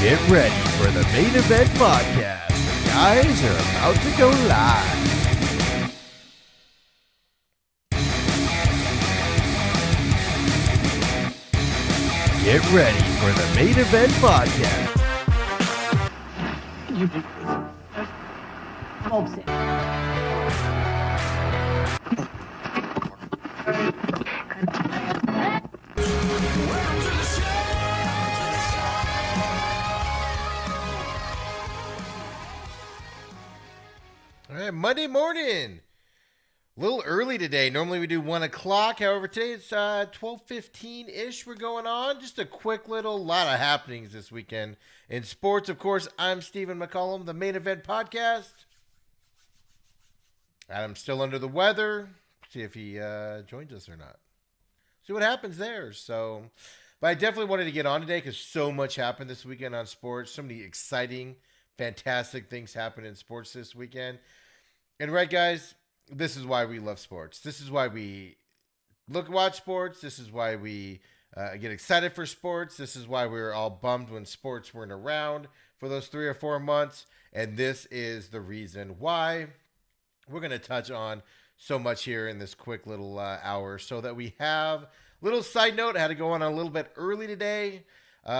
Get ready for the main event podcast. The guys are about to go live. Get ready for the main event podcast. All right, Monday morning. A little early today. Normally we do 1 o'clock. However, today it's 12:15-ish we're going on. Just a quick little lot of happenings this weekend in sports. Of course, I'm Stephen McCollum, the main event podcast. Adam's still under the weather. See if he joins us or not. See what happens there. But I definitely wanted to get on today because so much happened this weekend on sports. So many exciting, fantastic things happened in sports this weekend. And right, guys, this is why we love sports. This is why we watch sports. This is why we get excited for sports. This is why we were all bummed when sports weren't around for those 3 or 4 months. And this is the reason why we're going to touch on so much here in this quick little hour so that we have a little side note. I had to go on a little bit early today. It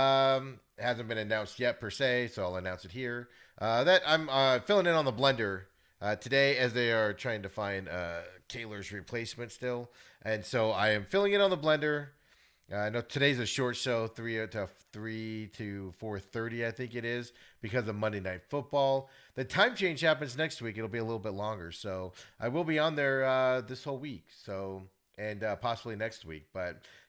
hasn't been announced yet per se, so I'll announce it here. That I'm filling in on the blender today as they are trying to find Kaler's replacement still. And so I am filling in on the blender. I know today's a short show, 3 to 4:30, I think it is, because of Monday Night Football. The time change happens next week. It'll be a little bit longer. So I will be on there this whole week. And possibly next week.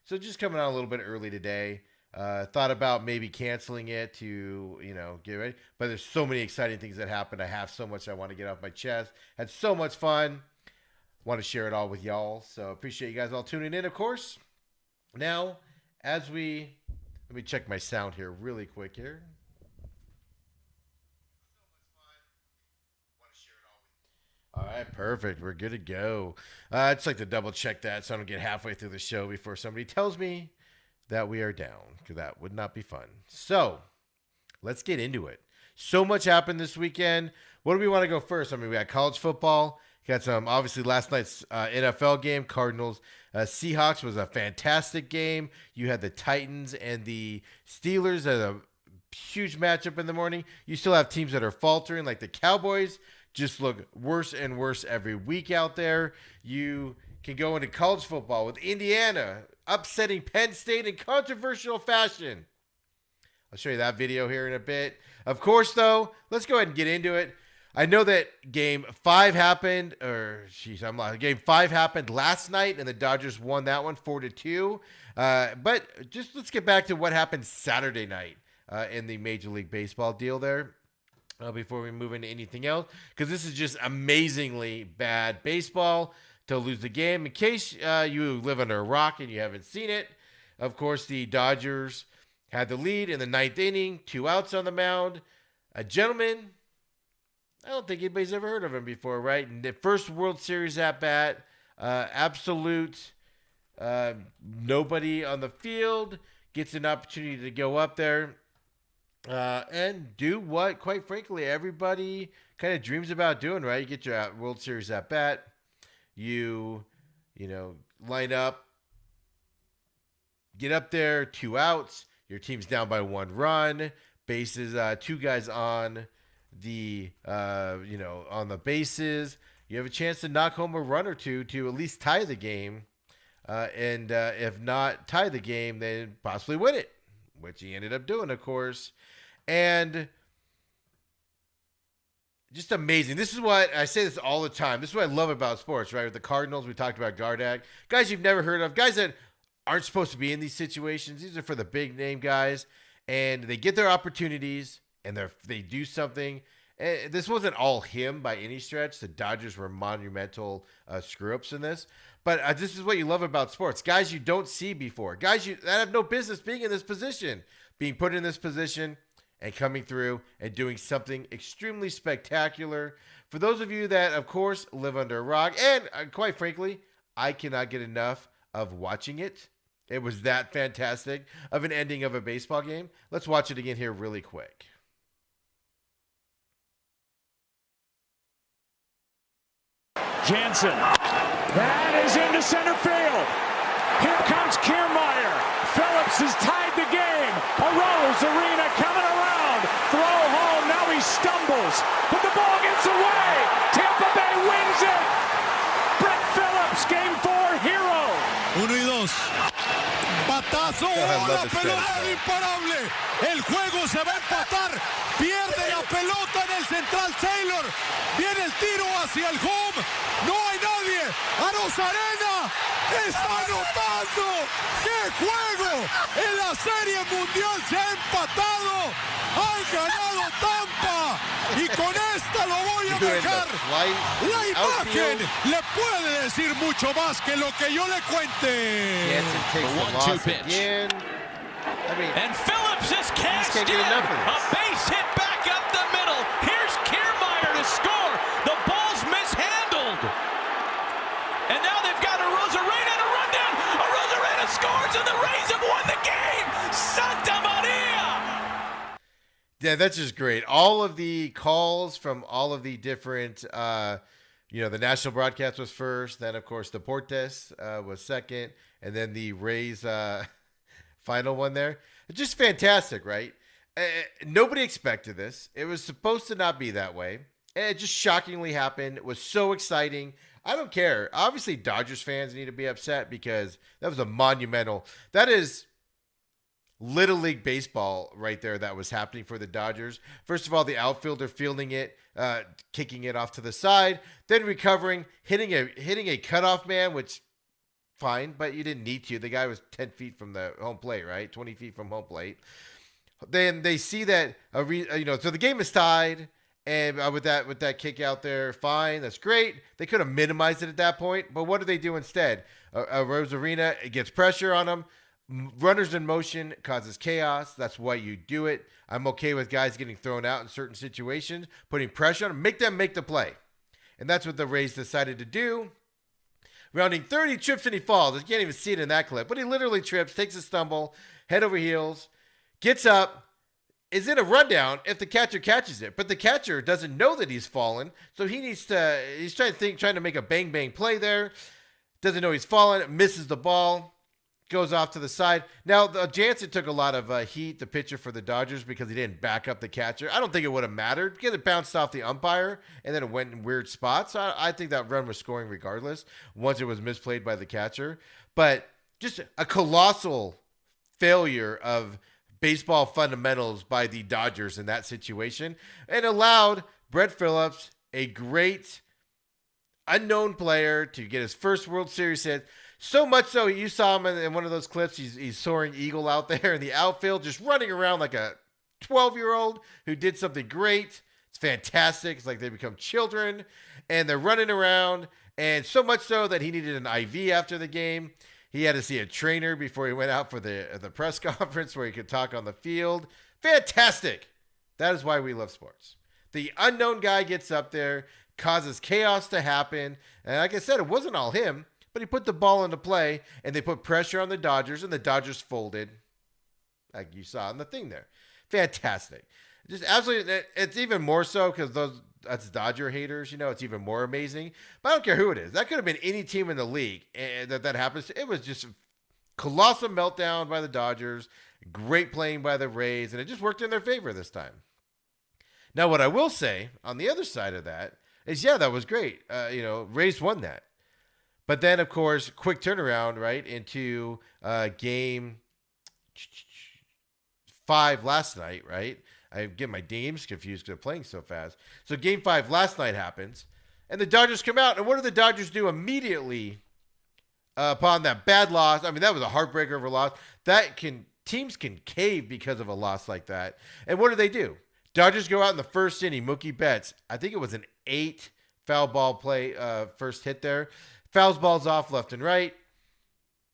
So just coming on a little bit early today. Thought about maybe canceling it to, get ready. But there's so many exciting things that happened. I have so much I want to get off my chest. Had so much fun. Want to share it all with y'all. So appreciate you guys all tuning in, of course. Now, let me check my sound here really quick here. All right, perfect. We're good to go. I'd just like to double check that so I don't get halfway through the show before somebody tells me that we are down, because that would not be fun. So let's get into it. So much happened this weekend. What do we want to go first? We got college football. Got some, obviously, last night's NFL game, Cardinals. Seahawks was a fantastic game. You had the Titans and the Steelers at a huge matchup in the morning. You still have teams that are faltering, like the Cowboys just look worse and worse every week out there. You can go into college football with Indiana upsetting Penn State in controversial fashion. I'll show you that video here in a bit. Of course, though, let's go ahead and get into it. I know that game 5 happened, game 5 happened last night, and the Dodgers won that one 4-2. But just let's get back to what happened Saturday night in the Major League Baseball deal there. Before we move into anything else, because this is just amazingly bad baseball to lose the game. In case you live under a rock and you haven't seen it, of course, the Dodgers had the lead in the 9th inning, 2 outs on the mound. A gentleman, I don't think anybody's ever heard of him before, right? And the first World Series at bat, absolute nobody on the field gets an opportunity to go up there and do what, quite frankly, everybody kind of dreams about doing, right? You get your World Series at bat. You line up, get up there, 2 outs. Your team's down by 1 run. Bases, 2 guys on the, on the bases. You have a chance to knock home a run or two to at least tie the game. And if not tie the game, then possibly win it, which he ended up doing, of course. And just amazing. This is what I say this all the time. This is what I love about sports, right? With the Cardinals, we talked about Gardak. Guys you've never heard of. Guys that aren't supposed to be in these situations. These are for the big name guys. And they get their opportunities and they do something. And this wasn't all him by any stretch. The Dodgers were monumental screw-ups in this. But this is what you love about sports. Guys you don't see before. Guys that have no business being in this position. Being put in this position and coming through and doing something extremely spectacular. For those of you that, of course, live under a rock, and quite frankly, I cannot get enough of watching it It was that fantastic of an ending of a baseball game. Let's watch it again here really quick. Jansen. That is into center field. Here comes Kiermaier. Phillips has tied the game. Arozarena coming around. Throw home. Now he stumbles. But the ball gets away. Tampa Bay wins it. Brett Phillips, game 4, hero. 1-2. Batazo. La pelota imparable. El juego se va a empatar. Pierde la pelota en el central Taylor. Viene el tiro hacia el home. No hay nadie. Arozarena está anotando. ¡Qué juego! En la Serie Mundial se ha empatado. Han ganado Tampa. Y con esta lo voy a dejar. La imagen le puede decir mucho más que lo que yo le cuente. And Phillips is cashed in. A base hit back up the middle. Here's Kiermaier to score. The ball's mishandled. And now they've got Arozarena to run down. Arozarena scores and the Rays have won the game. Santa Maria. Yeah, that's just great. All of the calls from all of the different, the national broadcast was first. Then, of course, Deportes was second. And then the Rays final one there. Just fantastic, right? Nobody expected this. It was supposed to not be that way. It just shockingly happened. It was so exciting. I don't care. Obviously, Dodgers fans need to be upset because that was a monumental. That is Little League baseball right there that was happening for the Dodgers. First of all, the outfielder fielding it, kicking it off to the side, then recovering, hitting a cutoff man, which fine, but you didn't need to. The guy was 10 feet from the home plate, right? 20 feet from home plate. Then they see that, so the game is tied, and with that kick out there, fine, that's great. They could have minimized it at that point, but what do they do instead? Arozarena, it gets pressure on them. Runners in motion causes chaos. That's why you do it. I'm okay with guys getting thrown out in certain situations, putting pressure on them, make them make the play. And that's what the Rays decided to do. Rounding 30, trips and he falls. You can't even see it in that clip, but he literally trips, takes a stumble, head over heels, gets up, is in a rundown if the catcher catches it. But the catcher doesn't know that he's fallen, so he's trying to make a bang play there. Doesn't know he's fallen, misses the ball, goes off to the side. Now, Jansen took a lot of heat, the pitcher for the Dodgers, because he didn't back up the catcher. I don't think it would have mattered because it bounced off the umpire and then it went in weird spots. I think that run was scoring regardless once it was misplayed by the catcher. But just a colossal failure of baseball fundamentals by the Dodgers in that situation, and allowed Brett Phillips, a great unknown player, to get his first World Series hit. So much so, you saw him in one of those clips. He's soaring eagle out there in the outfield, just running around like a 12-year-old who did something great. It's fantastic. It's like they become children, and they're running around, and so much so that he needed an IV after the game. He had to see a trainer before he went out for the press conference where he could talk on the field. Fantastic. That is why we love sports. The unknown guy gets up there, causes chaos to happen, and like I said, it wasn't all him. But he put the ball into play, and they put pressure on the Dodgers, and the Dodgers folded, like you saw in the thing there. Fantastic. Just absolutely, it's even more so because that's Dodger haters, it's even more amazing. But I don't care who it is. That could have been any team in the league that happens. It was just a colossal meltdown by the Dodgers, great playing by the Rays, and it just worked in their favor this time. Now, what I will say on the other side of that is, yeah, that was great. Rays won that. But then, of course, quick turnaround, right, into game 5 last night, right? I get my games confused because they're playing so fast. So game 5 last night happens, and the Dodgers come out. And what do the Dodgers do immediately upon that bad loss? I mean, that was a heartbreaker of a loss. Teams can cave because of a loss like that. And what do? Dodgers go out in the first inning. Mookie Betts, I think it was an 8 foul ball play first hit there. Fouls balls off left and right,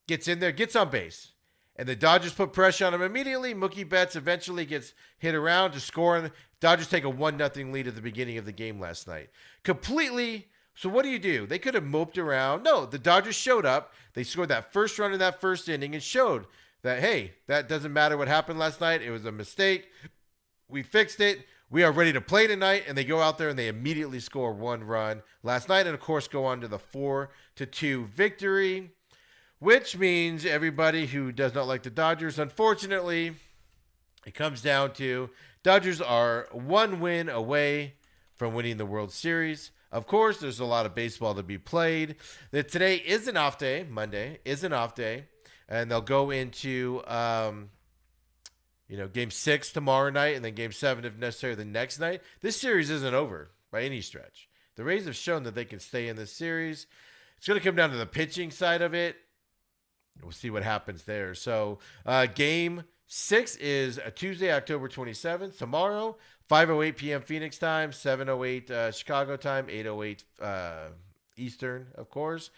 gets in there, gets on base. And the Dodgers put pressure on him immediately. Mookie Betts eventually gets hit around to score. And Dodgers take a 1-0 lead at the beginning of the game last night. Completely So what do? They could have moped around. No, the Dodgers showed up. They scored that first run in that first inning and showed that, hey, that doesn't matter what happened last night. It was a mistake. We fixed it. We are ready to play tonight. And they go out there and they immediately score 1 run last night. And, of course, go on to the 4-2 victory, which means everybody who does not like the Dodgers, unfortunately, it comes down to Dodgers are 1 win away from winning the World Series. Of course, there's a lot of baseball to be played. Today is an off day. Monday is an off day. And they'll go into, Game 6 tomorrow night and then Game 7, if necessary, the next night. This series isn't over by any stretch. The Rays have shown that they can stay in this series. It's going to come down to the pitching side of it. We'll see what happens there. So, Game 6 is a Tuesday, October 27th, tomorrow. 5:08 p.m. Phoenix time, 7:08 Chicago time, 8:08 Eastern, of course.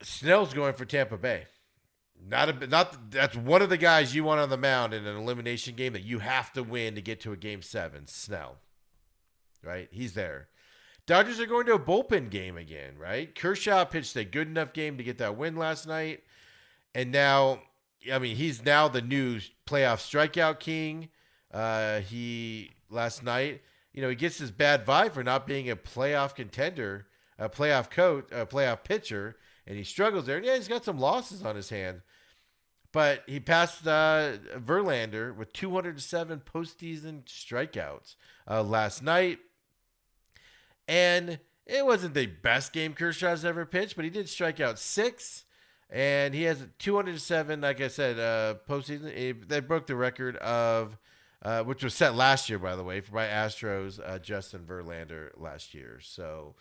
Snell's going for Tampa Bay. That's one of the guys you want on the mound in an elimination game that you have to win to get to a Game 7. Snell, right? He's there. Dodgers are going to a bullpen game again, right? Kershaw pitched a good enough game to get that win last night, and now, he's now the new playoff strikeout king. He last night, he gets this bad vibe for not being a playoff contender, a playoff coach, a playoff pitcher, and he struggles there. And yeah, he's got some losses on his hand, but he passed Verlander with 207 postseason strikeouts last night. And it wasn't the best game Kershaw's ever pitched, but he did strike out 6. And he has 207, like I said, postseason. They broke the record of, which was set last year, by the way, by Astros, Justin Verlander last year. So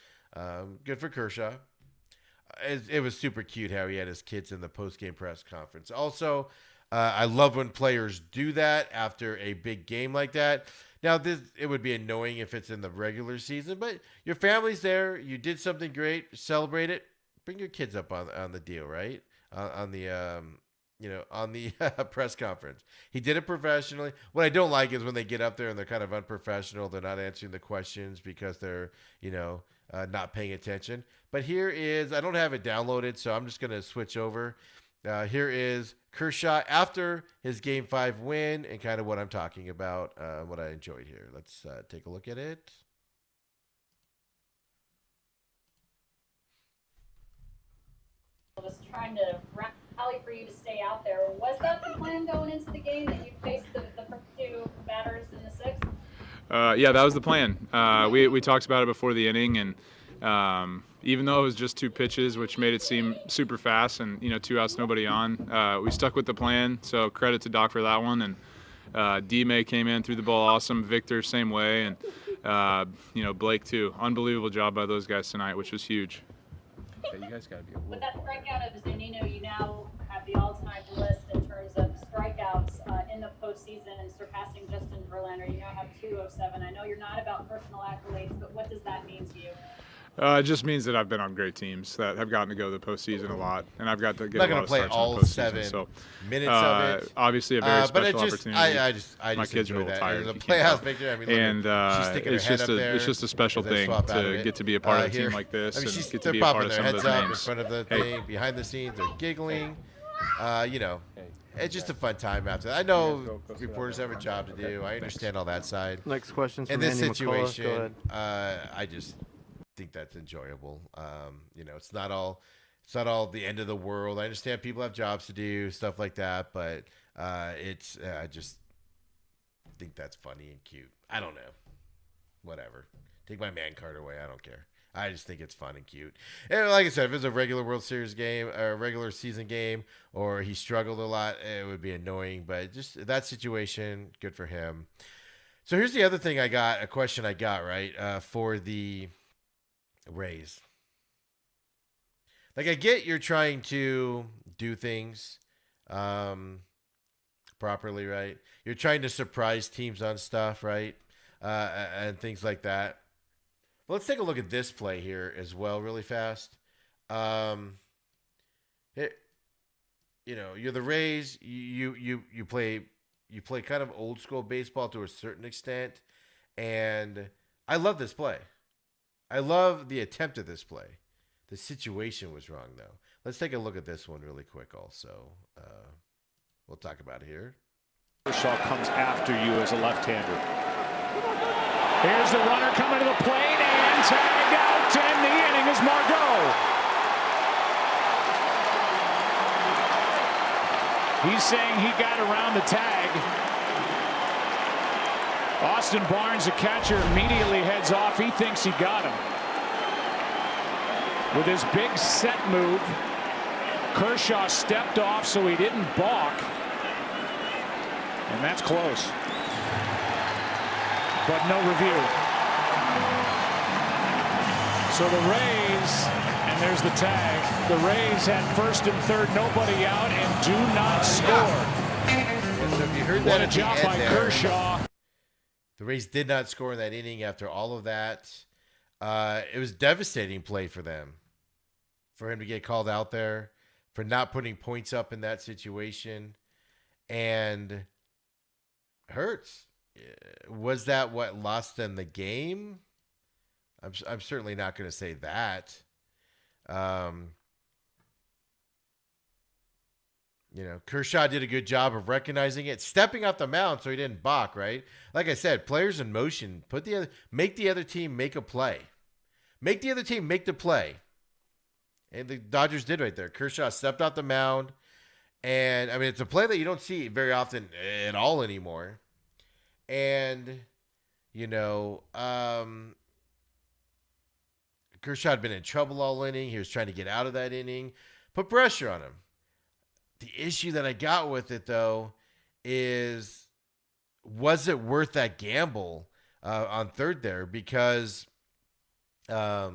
good for Kershaw. It was super cute how he had his kids in the post-game press conference. Also, I love when players do that after a big game like that. Now, it would be annoying if it's in the regular season, but your family's there. You did something great. Celebrate it. Bring your kids up on the deal, right? On the press conference. He did it professionally. What I don't like is when they get up there and they're kind of unprofessional. They're not answering the questions because they're, not paying attention. But here is, I don't have it downloaded, so I'm just going to switch over. Here is Kershaw after his Game 5 win and kind of what I'm talking about, what I enjoyed here. Let's take a look at it. Was trying to rally for you to stay out there. Was that the plan going into the game, that you faced the first 2 batters in the 6th? Yeah, that was the plan. We talked about it before the inning, and even though it was just 2 pitches, which made it seem super fast, and 2 outs, nobody on, we stuck with the plan. So credit to Doc for that one. And D-May came in, threw the ball awesome. Victor, same way, and Blake too. Unbelievable job by those guys tonight, which was huge. Yeah, you guys got to be. With that strikeout of Zunino, you now have the all-time list in terms of strikeouts in the postseason, and surpassing Justin Verlander. You now have 207. I know you're not about personal accolades, but what does that mean to you? It just means that I've been on great teams that have gotten to go to the postseason a lot, and I've got to get I'm a not lot of play starts all in the postseason. 7 So, minutes of it. Obviously, a very but special opportunity. I just My kids are a enjoy little that. tired. The you can't playoff tell. victory. And she's sticking it's her head just up there. it's just a special as they thing swap out of to it. get to be a part of a Here- team like this and get to they're be a part popping of their some of heads those up in names. front of the thing. Behind the scenes, they're giggling. It's just a fun time after that. I know reporters have a job to do. I understand all that side. Next question from In this Andy McCullough. Go situation, ahead. I just think that's enjoyable. It's not all the end of the world. I understand people have jobs to do, stuff like that, but I just think that's funny and cute. I don't know. Whatever. Take my man card away. I don't care. I just think it's fun and cute. And like I said, if it's a regular World Series game or a regular season game, or he struggled a lot, it would be annoying. But just that situation, good for him. So here's the other thing a question I got, right, for the Rays. Like, I get you're trying to do things properly, right? You're trying to surprise teams on stuff, right? And things like that. Well, let's take a look at this play here as well, really fast. You're the Rays. You play kind of old school baseball to a certain extent, and I love this play. I love the attempt at this play. The situation was wrong, though. Let's take a look at this one really quick also. We'll talk about it here. Kershaw comes after you as a left-hander. Here's the runner coming to the plate and tagged out, and the inning is Margot. He's saying he got around the tag. Austin Barnes, the catcher, immediately heads off. He thinks he got him. With his big set move, Kershaw stepped off so he didn't balk. And that's close. But no review. So the Rays, and there's the tag, the Rays had first and third, nobody out, and do not score. Yeah, so if you heard that What a at the job end by there, Kershaw. the Rays did not score in that inning after all of that. It was a devastating play for them, for him to get called out there, for not putting points up in that situation. And hurts. Was that what lost them the game? I'm certainly not going to say that. Kershaw did a good job of recognizing it, stepping off the mound so he didn't balk, right? Like I said, players in motion, make the other team make a play. Make the other team make the play. And the Dodgers did right there. Kershaw stepped off the mound. And, I mean, it's a play that you don't see very often at all anymore. And, Kershaw had been in trouble all inning. He was trying to get out of that inning. Put pressure on him. The issue that I got with it, though, is was it worth that gamble on third there? Because I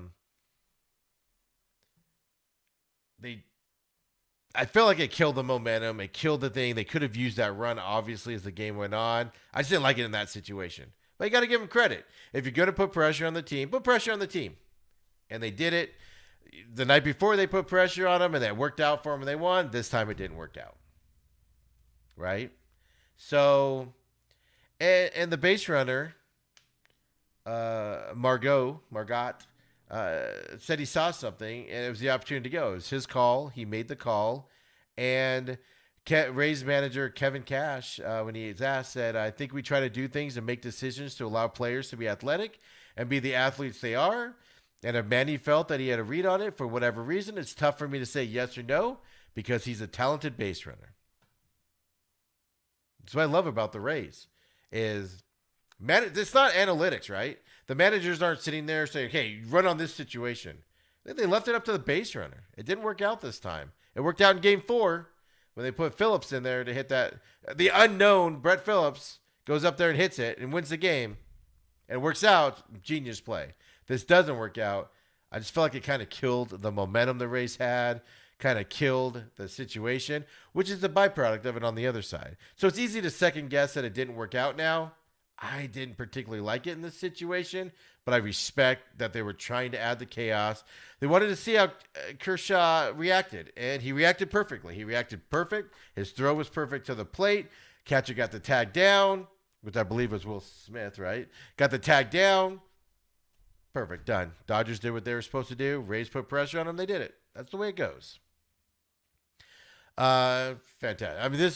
feel like it killed the momentum. It killed the thing. They could have used that run, obviously, as the game went on. I just didn't like it in that situation. But you got to give them credit. If you're going to put pressure on the team, put pressure on the team. And they did it. The night before, they put pressure on them, and that worked out for them, and they won. This time, it didn't work out. Right? So, and the base runner, Margot, said he saw something, and it was the opportunity to go. It was his call. He made the call. And Rays manager Kevin Cash, when he was asked, said, I think we try to do things and make decisions to allow players to be athletic and be the athletes they are. And if Manny felt that he had a read on it for whatever reason, it's tough for me to say yes or no because he's a talented base runner. That's what I love about the Rays is it's not analytics, right? The managers aren't sitting there saying, okay, run on this situation. They left it up to the base runner. It didn't work out this time. It worked out in game 4 when they put Phillips in there to hit that. The unknown Brett Phillips goes up there and hits it and wins the game. And it works out. Genius play. This doesn't work out. I just felt like it kind of killed the momentum the Rays had, kind of killed the situation, which is the byproduct of it on the other side. So it's easy to second guess that it didn't work out now. I didn't particularly like it in this situation, but I respect that they were trying to add the chaos. They wanted to see how Kershaw reacted, and he reacted perfectly. He reacted perfect. His throw was perfect to the plate. Catcher got the tag down, which I believe was Will Smith, right? Got the tag down. Perfect, done. Dodgers did what they were supposed to do. Rays put pressure on them. They did it. That's the way it goes. Fantastic. I mean,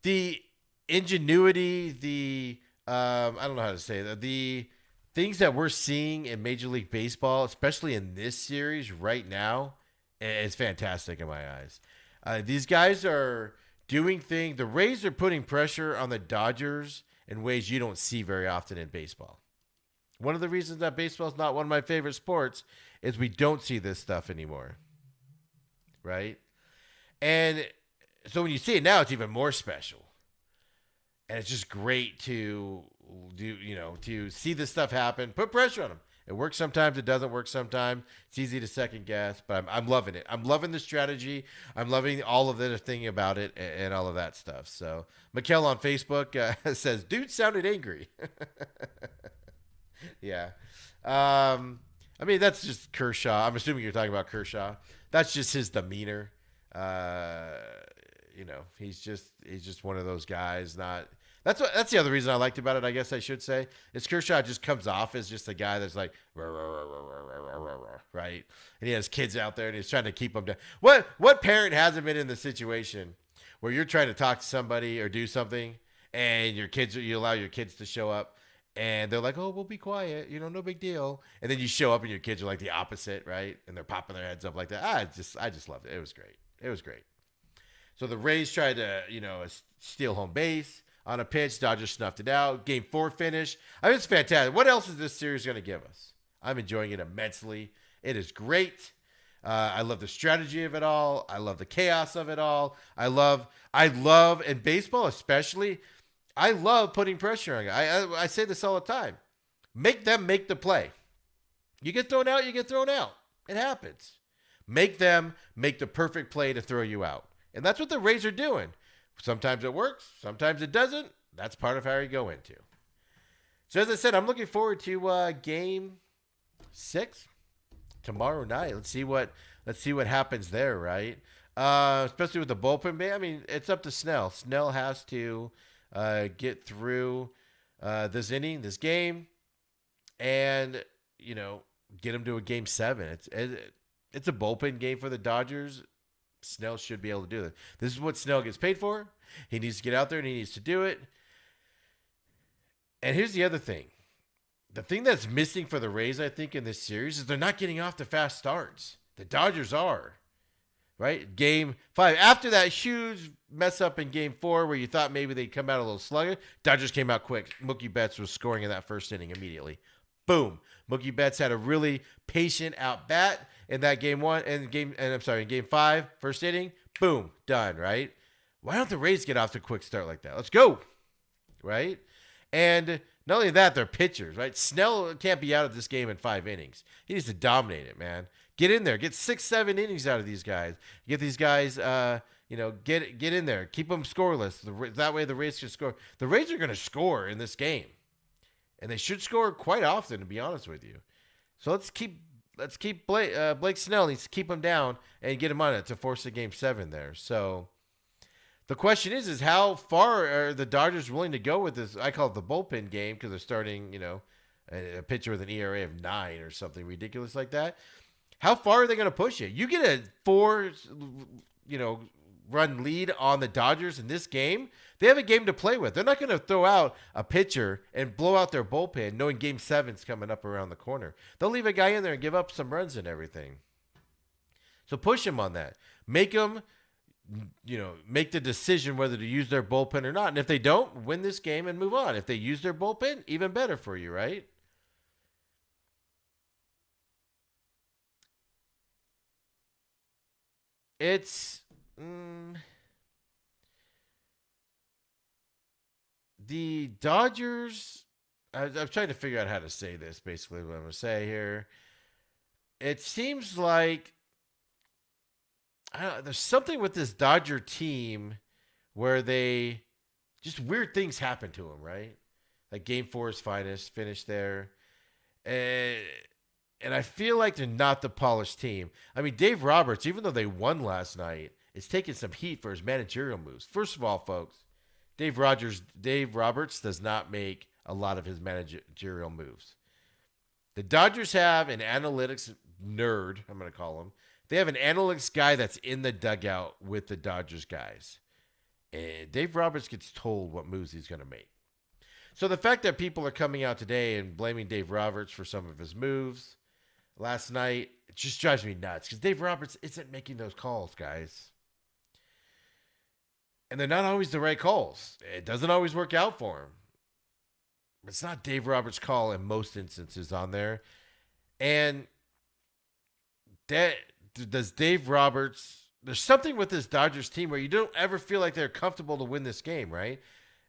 the ingenuity, I don't know how to say that. The things that we're seeing in Major League Baseball, especially in this series right now, is fantastic in my eyes. These guys are doing things. The Rays are putting pressure on the Dodgers in ways you don't see very often in baseball. One of the reasons that baseball is not one of my favorite sports is we don't see this stuff anymore. Right? And so when you see it now, it's even more special. And it's just great to to see this stuff happen. Put pressure on them. It works sometimes. It doesn't work sometimes. It's easy to second guess, but I'm loving it. I'm loving the strategy. I'm loving all of the thing about it and all of that stuff. So Mikkel on Facebook says, dude sounded angry. Yeah. I mean, that's just Kershaw. I'm assuming you're talking about Kershaw. That's just his demeanor. He's just one of those guys. That's That's the other reason I liked about it, I guess I should say. Is Kershaw just comes off as just a guy that's like, right? And he has kids out there and he's trying to keep them down. What parent hasn't been in the situation where you're trying to talk to somebody or do something and you allow your kids to show up and they're like, oh, we'll be quiet, no big deal. And then you show up and your kids are like the opposite, right? And they're popping their heads up like that. I just loved it. It was great. It was great. So the Rays tried to, steal home base on a pitch. Dodgers snuffed it out. Game 4 finish. I mean, it's fantastic. What else is this series going to give us? I'm enjoying it immensely. It is great. I love the strategy of it all. I love the chaos of it all. I love in baseball especially, I love putting pressure on guys. I say this all the time. Make them make the play. You get thrown out, you get thrown out. It happens. Make them make the perfect play to throw you out. And that's what the Rays are doing. Sometimes it works. Sometimes it doesn't. That's part of how you go into. So as I said, I'm looking forward to Game 6 tomorrow night. Let's see what happens there, right? Especially with the bullpen. I mean, it's up to Snell. Snell has to get through this inning, this game, and get him to a Game 7. It's a bullpen game for the Dodgers. Snell should be able to do it. This is what Snell gets paid for. He needs to get out there and he needs to do it. And here's the other thing. The thing that's missing for the Rays, I think, in this series is they're not getting off to fast starts. The Dodgers are. Right? Game 5. After that huge mess up in Game 4 where you thought maybe they'd come out a little sluggish, Dodgers came out quick. Mookie Betts was scoring in that first inning immediately. Boom. Mookie Betts had a really patient out bat in that Game 1 and in Game 5, first inning. Boom. Done, right? Why don't the Rays get off to a quick start like that? Let's go. Right? And not only that, they're pitchers, right? Snell can't be out of this game in 5 innings. He needs to dominate it, man. Get in there. Get 6-7 innings out of these guys. Get these guys, get in there. Keep them scoreless. That way the Rays can score. The Rays are going to score in this game. And they should score quite often, to be honest with you. So let's keep Blake Snell needs to keep him down and get him on it to force a Game 7 there. So the question is how far are the Dodgers willing to go with this? I call it the bullpen game because they're starting, a pitcher with an ERA of 9 or something ridiculous like that. How far are they going to push it? You get a 4, run lead on the Dodgers in this game. They have a game to play with. They're not going to throw out a pitcher and blow out their bullpen knowing Game 7's coming up around the corner. They'll leave a guy in there and give up some runs and everything. So push them on that. Make them, make the decision whether to use their bullpen or not. And if they don't, win this game and move on. If they use their bullpen, even better for you, right? It's the Dodgers. I'm trying to figure out how to say this. Basically, what I'm going to say here. It seems like there's something with this Dodger team where they just weird things happen to them, right? Like Game 4's finest finish there. And I feel like they're not the polished team. I mean, Dave Roberts, even though they won last night, is taking some heat for his managerial moves. First of all, folks, Dave Roberts does not make a lot of his managerial moves. The Dodgers have an analytics nerd, I'm going to call him. They have an analytics guy that's in the dugout with the Dodgers guys. And Dave Roberts gets told what moves he's going to make. So the fact that people are coming out today and blaming Dave Roberts for some of his moves last night, it just drives me nuts because Dave Roberts isn't making those calls, guys. And they're not always the right calls. It doesn't always work out for him. It's not Dave Roberts' call in most instances on there. And does Dave Roberts, there's something with this Dodgers team where you don't ever feel like they're comfortable to win this game, right?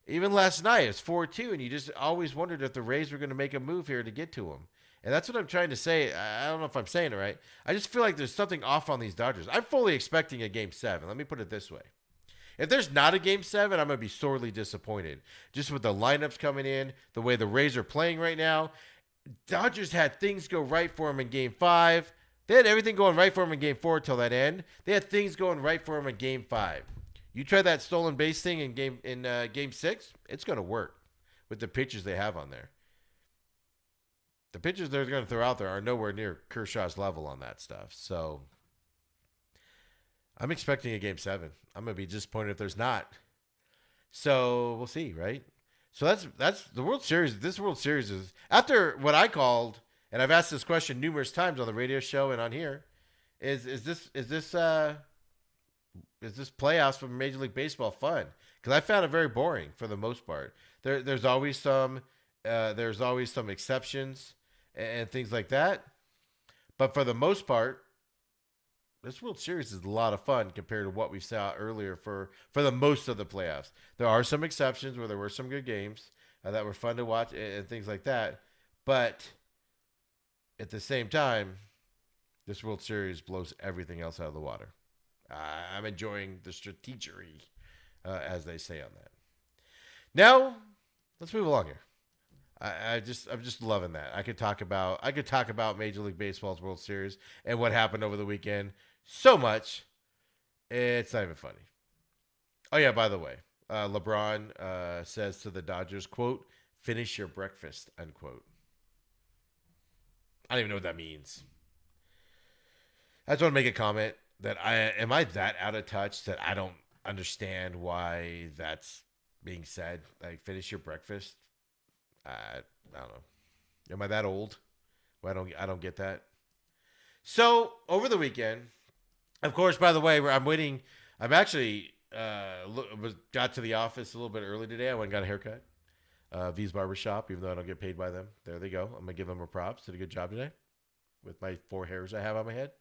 Even last night, it's 4-2, and you just always wondered if the Rays were going to make a move here to get to them. And that's what I'm trying to say. I don't know if I'm saying it right. I just feel like there's something off on these Dodgers. I'm fully expecting a Game 7. Let me put it this way. If there's not a Game 7, I'm going to be sorely disappointed. Just with the lineups coming in, the way the Rays are playing right now. Dodgers had things go right for them in Game 5. They had everything going right for them in Game 4 till that end. They had things going right for them in Game 5. You try that stolen base thing in game 6, it's going to work with the pitchers they have on there. The pitchers they're going to throw out there are nowhere near Kershaw's level on that stuff. So I'm expecting a game 7. I'm going to be disappointed if there's not. So we'll see, right? So that's the World Series. This World Series is after what I called, and I've asked this question numerous times on the radio show and on here. Is this playoffs for Major League Baseball fun? Because I found it very boring for the most part. There's always some exceptions and things like that, but for the most part, this World Series is a lot of fun compared to what we saw earlier for the most of the playoffs. There are some exceptions where there were some good games that were fun to watch and things like that, but at the same time, this World Series blows everything else out of the water. I'm enjoying the strategery, as they say on that. Now, let's move along here. I'm just loving that. I could talk about Major League Baseball's World Series and what happened over the weekend so much, it's not even funny. Oh yeah, by the way, LeBron says to the Dodgers, quote, "Finish your breakfast," unquote. I don't even know what that means. I just want to make a comment that am I that out of touch that I don't understand why that's being said? Like, finish your breakfast. I don't know. Am I that old? Well, I don't get that. So over the weekend, of course, by the way, I'm waiting. I'm actually got to the office a little bit early today. I went and got a haircut. V's Barbershop, even though I don't get paid by them. There they go. I'm gonna give them a props. Did a good job today with my 4 hairs I have on my head.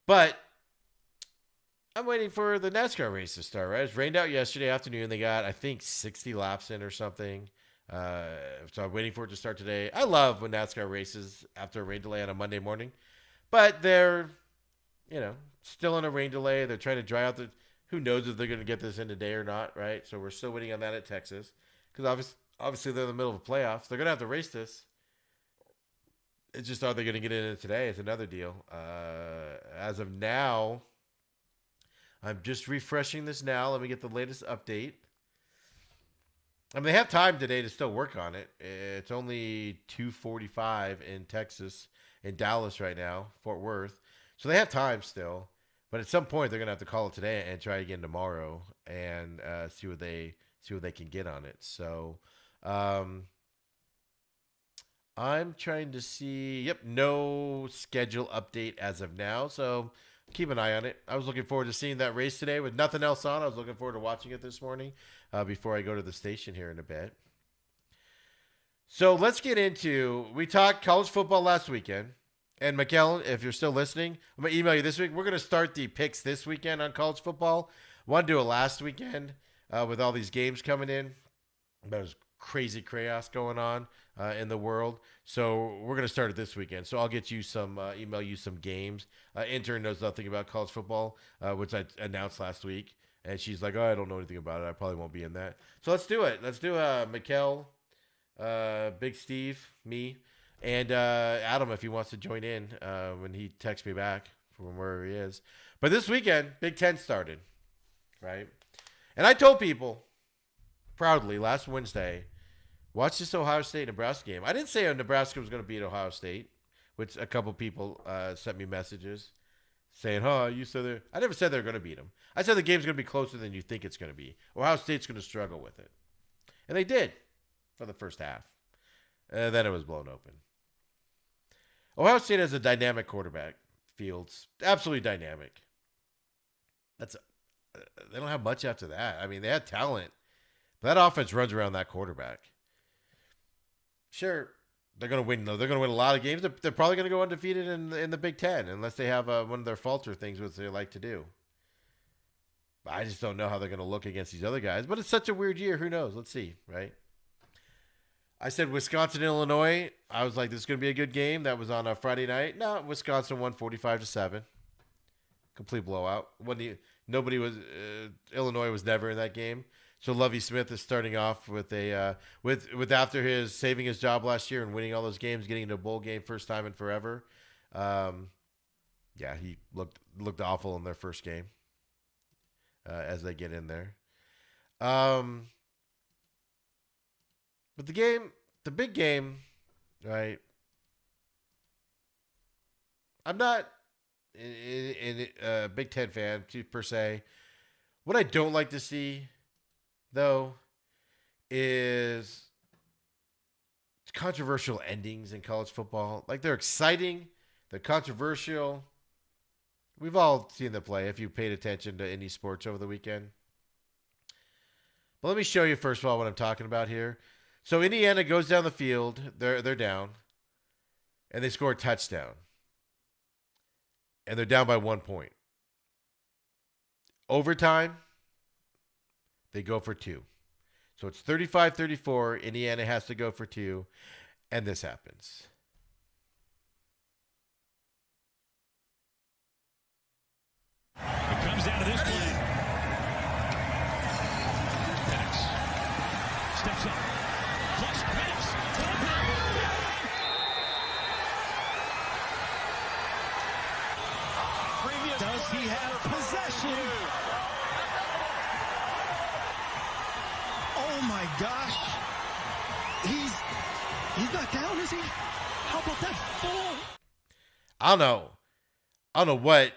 But I'm waiting for the NASCAR race to start, right? It rained out yesterday afternoon. They got, I think, 60 laps in or something. So I'm waiting for it to start today. I love when NASCAR races after a rain delay on a Monday morning. But they're, still in a rain delay. They're trying to dry out who knows if they're going to get this in today or not, right? So we're still waiting on that at Texas. Because obviously they're in the middle of the playoffs. They're going to have to race this. It's just, are they going to get it in today? It's another deal. As of now, I'm just refreshing this now. Let me get the latest update. I mean, they have time today to still work on it. It's only 2:45 in Texas, in Dallas right now, Fort Worth. So they have time still. But at some point, they're going to have to call it today and try again tomorrow and see what they can get on it. So I'm trying to see. Yep, no schedule update as of now. So keep an eye on it. I was looking forward to seeing that race today with nothing else on. I was looking forward to watching it this morning before I go to the station here in a bit. So let's get into, we talked college football last weekend. And McKellen, if you're still listening, I'm going to email you this week. We're going to start the picks this weekend on college football. I wanted to do it last weekend with all these games coming in. There's crazy chaos going on in the world. So we're going to start it this weekend. So I'll get you some, email you some games. Intern knows nothing about college football, which I announced last week. And she's like, oh, I don't know anything about it. I probably won't be in that. So let's do it. Let's do Mikkel, Big Steve, me, and Adam, if he wants to join in when he texts me back from wherever he is. But this weekend, Big Ten started, right? And I told people proudly last Wednesday, watch this Ohio State-Nebraska game. I didn't say Nebraska was going to beat Ohio State, which a couple people sent me messages saying, oh, you said they're... I never said they were going to beat them. I said the game's going to be closer than you think it's going to be. Ohio State's going to struggle with it. And they did for the first half. Then it was blown open. Ohio State has a dynamic quarterback. Fields, absolutely dynamic. They don't have much after that. I mean, they had talent. But that offense runs around that quarterback. Sure, they're going to win, though. They're going to win a lot of games. They're probably going to go undefeated in the Big Ten, unless they have one of their falter things, which they like to do. I just don't know how they're going to look against these other guys. But it's such a weird year. Who knows? Let's see, right? I said Wisconsin, Illinois. I was like, this is going to be a good game. That was on a Friday night. No, Wisconsin won 45-7. Complete blowout. Nobody was. Illinois was never in that game. So Lovie Smith is starting off with with after his saving his job last year and winning all those games, getting into a bowl game first time in forever. Yeah, he looked awful in their first game. as they get in there. But the big game, right? I'm not a Big Ten fan per se. What I don't like to see, though, is controversial endings in college football. Like, they're exciting, they're controversial. We've all seen them play if you paid attention to any sports over the weekend. But let me show you first of all what I'm talking about here. So Indiana goes down the field. They're down. And they score a touchdown. And they're down by 1 point. Overtime, they go for 2. So it's 35-34. Indiana has to go for 2. And this happens. It comes down to this play. Penix steps up. Flush pass. Does he have possession? Oh my gosh. He's not down, is he? How about that fall? I don't know what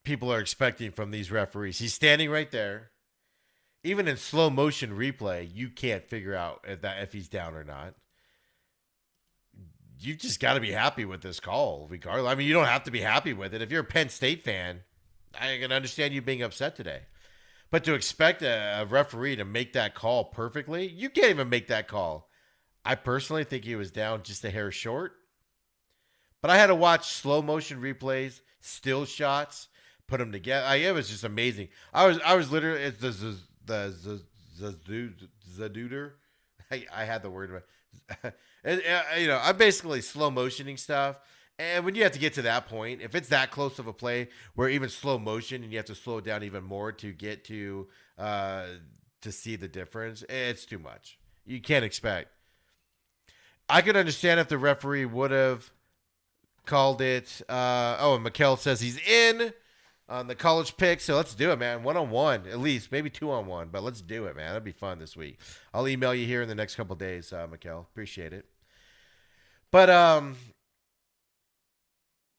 people are expecting from these referees. He's standing right there. Even in slow motion replay, you can't figure out if he's down or not. You just got to be happy with this call, regardless. I mean, you don't have to be happy with it. If you're a Penn State fan, I can understand you being upset today. But to expect a referee to make that call perfectly, you can't even make that call. I personally think he was down just a hair short. But I had to watch slow motion replays, still shots, put them together. It was just amazing. I was literally, it's the Zaduder. I had the word. I'm basically slow motioning stuff. And when you have to get to that point, if it's that close of a play where even slow motion and you have to slow it down even more to get to see the difference, it's too much. You can't expect. I could understand if the referee would have called it. And Mikkel says he's in on the college pick. So let's do it, man. 1-on-1, at least, maybe 2-on-1, but let's do it, man. That'd be fun this week. I'll email you here in the next couple of days, Mikkel. Appreciate it. But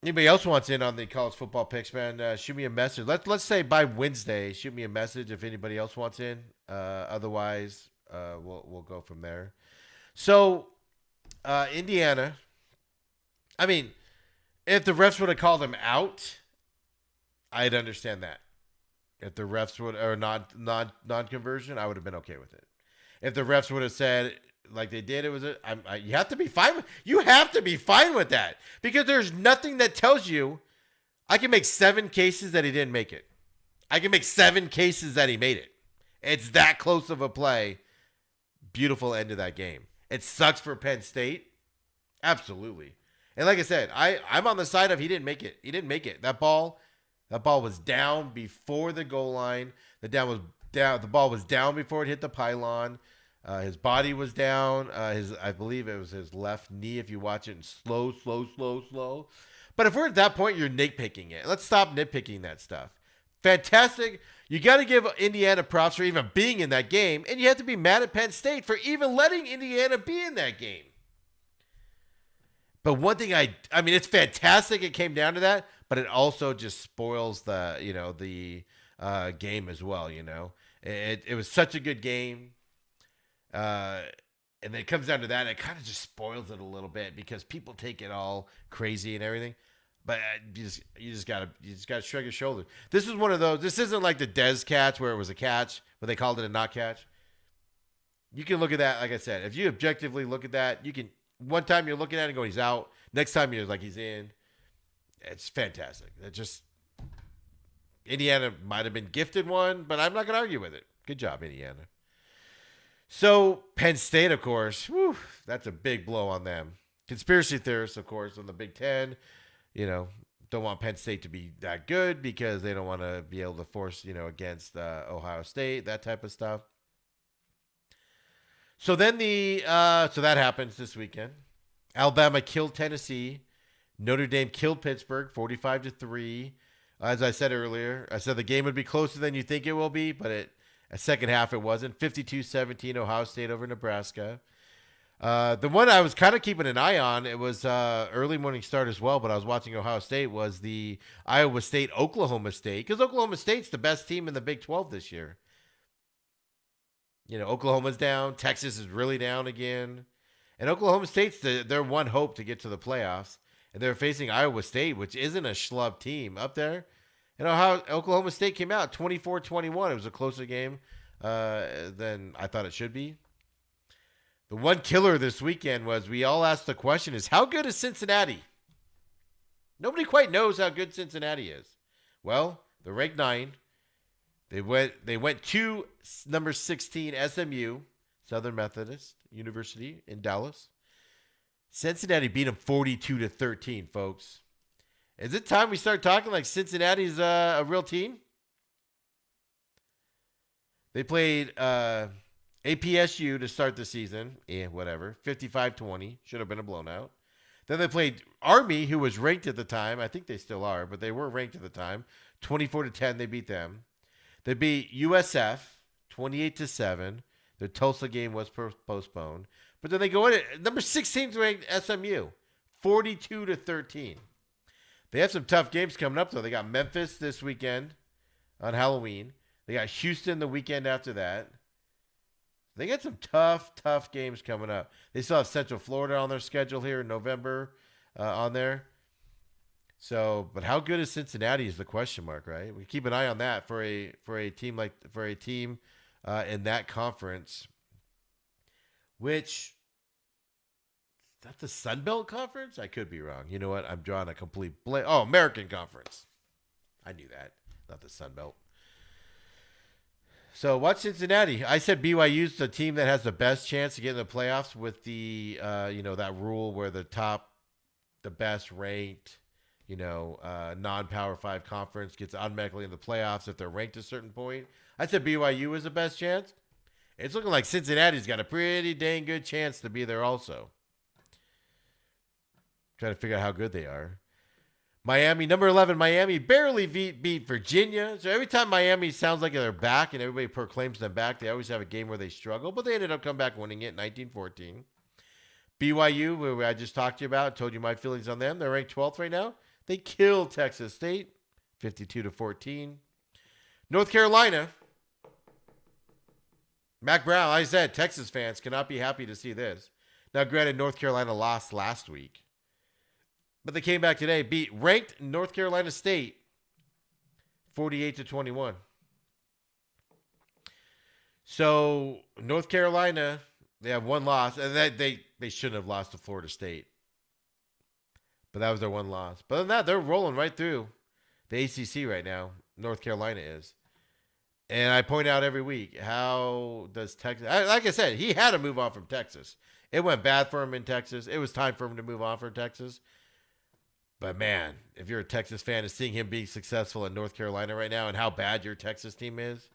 anybody else wants in on the college football picks, man? Shoot me a message. Let's say by Wednesday, shoot me a message if anybody else wants in. Otherwise, we'll go from there. So Indiana. I mean, if the refs would have called him out, I'd understand that. If the refs would, or non-conversion, I would have been okay with it. If the refs would have said, like they did, it was you have to be fine with. You have to be fine with that because there's nothing that tells you. I can make 7 cases that he didn't make it. I can make 7 cases that he made it. It's that close of a play. Beautiful end of that game. It sucks for Penn State, absolutely. And like I said, I'm on the side of he didn't make it. He didn't make it. That ball was down before the goal line. The ball was down before it hit the pylon. His body was down. I believe it was his left knee. If you watch it in slow. But if we're at that point, you're nitpicking it. Let's stop nitpicking that stuff. Fantastic. You got to give Indiana props for even being in that game, and you have to be mad at Penn State for even letting Indiana be in that game. But one thing I mean, it's fantastic it came down to that, but it also just spoils the game as well, It was such a good game. And then it comes down to that, and it kind of just spoils it a little bit because people take it all crazy and everything. But you just gotta shrug your shoulders. This is one of those. This isn't like the Dez catch where it was a catch, but they called it a not catch. You can look at that, like I said. If you objectively look at that, you can. One time you're looking at it going, he's out. Next time you're like, he's in. It's fantastic. Indiana might have been gifted one, but I'm not going to argue with it. Good job, Indiana. So Penn State, of course, that's a big blow on them. Conspiracy theorists, of course, on the Big Ten, don't want Penn State to be that good because they don't want to be able to force, against Ohio State, that type of stuff. So then so that happens this weekend. Alabama killed Tennessee. Notre Dame killed Pittsburgh 45-3. As I said earlier, I said the game would be closer than you think it will be, but a second half it wasn't. 52-17 Ohio State over Nebraska. The one I was kind of keeping an eye on, it was early morning start as well, but I was watching Ohio State, was the Iowa State-Oklahoma State, because Oklahoma State's the best team in the Big 12 this year. You know, Oklahoma's down. Texas is really down again. And Oklahoma State's their one hope to get to the playoffs. And they're facing Iowa State, which isn't a schlub team up there. You know how Oklahoma State came out 24-21. It was a closer game than I thought it should be. The one killer this weekend was, we all asked the question, is how good is Cincinnati? Nobody quite knows how good Cincinnati is. Well, they're ranked 9. They went to number 16 SMU, Southern Methodist University in Dallas. Cincinnati beat them 42-13, folks. Is it time we start talking like Cincinnati's a real team? They played APSU to start the season. Whatever. 55-20. Should have been a blowout. Then they played Army, who was ranked at the time. I think they still are, but they were ranked at the time. 24-10, they beat them. They beat USF 28-7. The Tulsa game was postponed. But then they go in at number 16 ranked SMU, 42-13. They have some tough games coming up, though. They got Memphis this weekend on Halloween. They got Houston the weekend after that. They got some tough games coming up. They still have Central Florida on their schedule here in November on there. So, but how good is Cincinnati is the question mark, right? We keep an eye on that for a team in that conference, which, is that the Sun Belt Conference? I could be wrong. You know what? I'm drawing a complete blank. Oh, American Conference. I knew that. Not the Sun Belt. So watch Cincinnati. I said BYU's the team that has the best chance to get in the playoffs with the that rule where the best ranked, non-Power 5 conference gets automatically in the playoffs if they're ranked a certain point. I said BYU is the best chance. It's looking like Cincinnati's got a pretty dang good chance to be there also. Trying to figure out how good they are. Miami, number 11, Miami barely beat Virginia. So every time Miami sounds like they're back and everybody proclaims them back, they always have a game where they struggle, but they ended up coming back winning it 19-14. BYU, where I just talked to you about, told you my feelings on them. They're ranked 12th right now. They killed Texas State, 52-14. North Carolina, Mac Brown, I said Texas fans cannot be happy to see this. Now, granted, North Carolina lost last week, but they came back today, beat ranked North Carolina State 48-21. So North Carolina, they have one loss, and they shouldn't have lost to Florida State. But that was their one loss. But other than that, they're rolling right through the ACC right now. North Carolina is. And I point out every week, how does Texas... Like I said, he had to move on from Texas. It went bad for him in Texas. It was time for him to move on from Texas. But, man, if you're a Texas fan and seeing him being successful in North Carolina right now and how bad your Texas team is,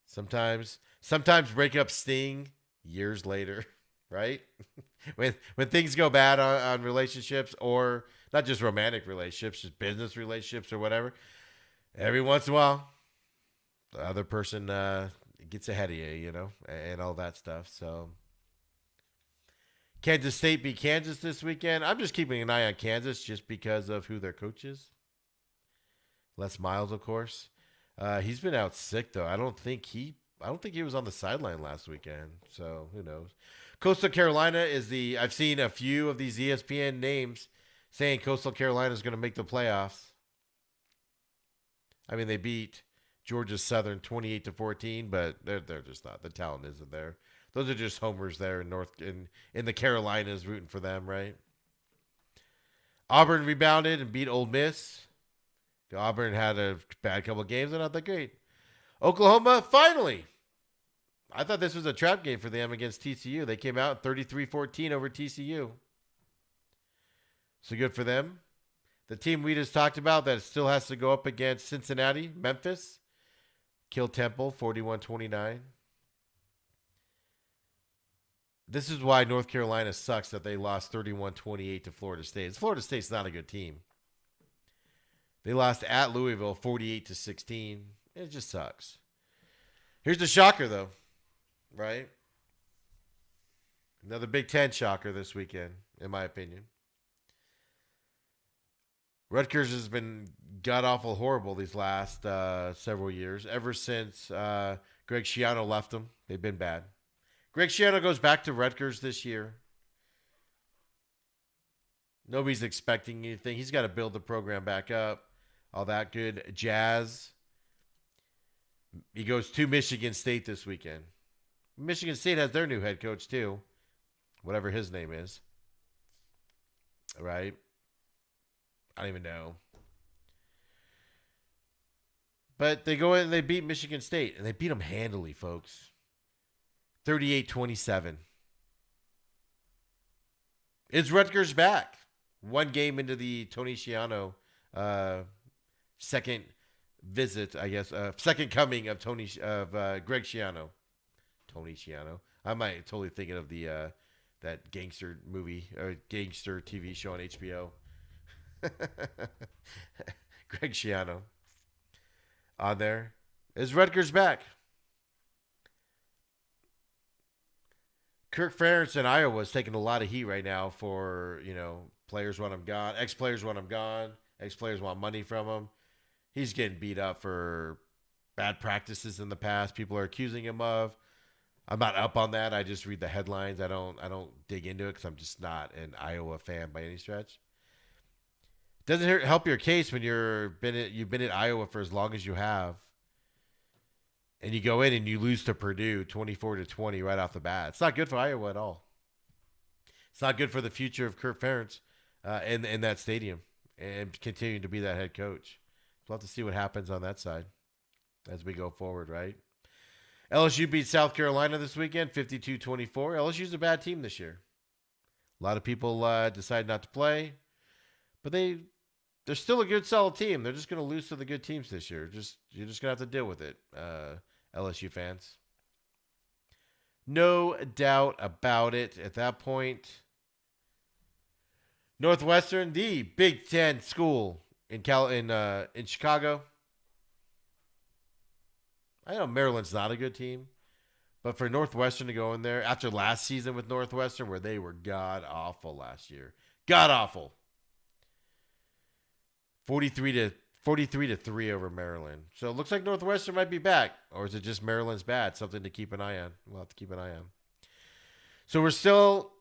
sometimes breakups sting years later, right? when things go bad on relationships, or not just romantic relationships, just business relationships or whatever, every once in a while, the other person gets ahead of you, and all that stuff. So Kansas State beat Kansas this weekend. I'm just keeping an eye on Kansas just because of who their coach is. Les Miles, of course. He's been out sick, though. I don't think he was on the sideline last weekend. So who knows? Coastal Carolina is I've seen a few of these ESPN names saying Coastal Carolina is going to make the playoffs. I mean, they beat Georgia Southern 28-14, but they're just not. The talent isn't there. Those are just homers there in the Carolinas rooting for them, right? Auburn rebounded and beat Ole Miss. Auburn had a bad couple of games. They're not that great. Oklahoma, finally. I thought this was a trap game for them against TCU. They came out 33-14 over TCU. So good for them. The team we just talked about that still has to go up against Cincinnati, Memphis. Killed Temple 41-29. This is why North Carolina sucks that they lost 31-28 to Florida State. Florida State's not a good team. They lost at Louisville 48-16. It just sucks. Here's the shocker, though, right? Another Big Ten shocker this weekend, in my opinion. Rutgers has been god-awful horrible these last several years. Ever since Greg Schiano left them, they've been bad. Greg Schiano goes back to Rutgers this year. Nobody's expecting anything. He's got to build the program back up. All that good jazz. He goes to Michigan State this weekend. Michigan State has their new head coach, too. Whatever his name is. Right? I don't even know. But they go in and they beat Michigan State. And they beat them handily, folks. 38-27. Is Rutgers back? One game into the Tony Schiano second visit, I guess. Second coming of Greg Schiano. Tony Schiano. I might totally thinking of the that gangster movie or gangster TV show on HBO. Greg Schiano on there. Is Rutgers back? Kirk Ferentz in Iowa is taking a lot of heat right now for, players want him gone. Ex-players want him gone. Ex-players want money from him. He's getting beat up for bad practices in the past. People are accusing him of. I'm not up on that. I just read the headlines. I don't dig into it because I'm just not an Iowa fan by any stretch. Doesn't help your case when you've been at Iowa for as long as you have, and you go in and you lose to Purdue 24-20 right off the bat. It's not good for Iowa at all. It's not good for the future of Kirk Ferentz in that stadium and continuing to be that head coach. We'll have to see what happens on that side as we go forward, right? LSU beat South Carolina this weekend, 52-24. LSU's a bad team this year. A lot of people decided not to play, but they're still a good, solid team. They're just going to lose to the good teams this year. You're just going to have to deal with it, LSU fans. No doubt about it at that point. Northwestern, the Big Ten school in Chicago. I know Maryland's not a good team, but for Northwestern to go in there after last season with Northwestern, where they were god-awful last year. God-awful. 43-3 over Maryland. So it looks like Northwestern might be back. Or is it just Maryland's bad? Something to keep an eye on. We'll have to keep an eye on. So we're still,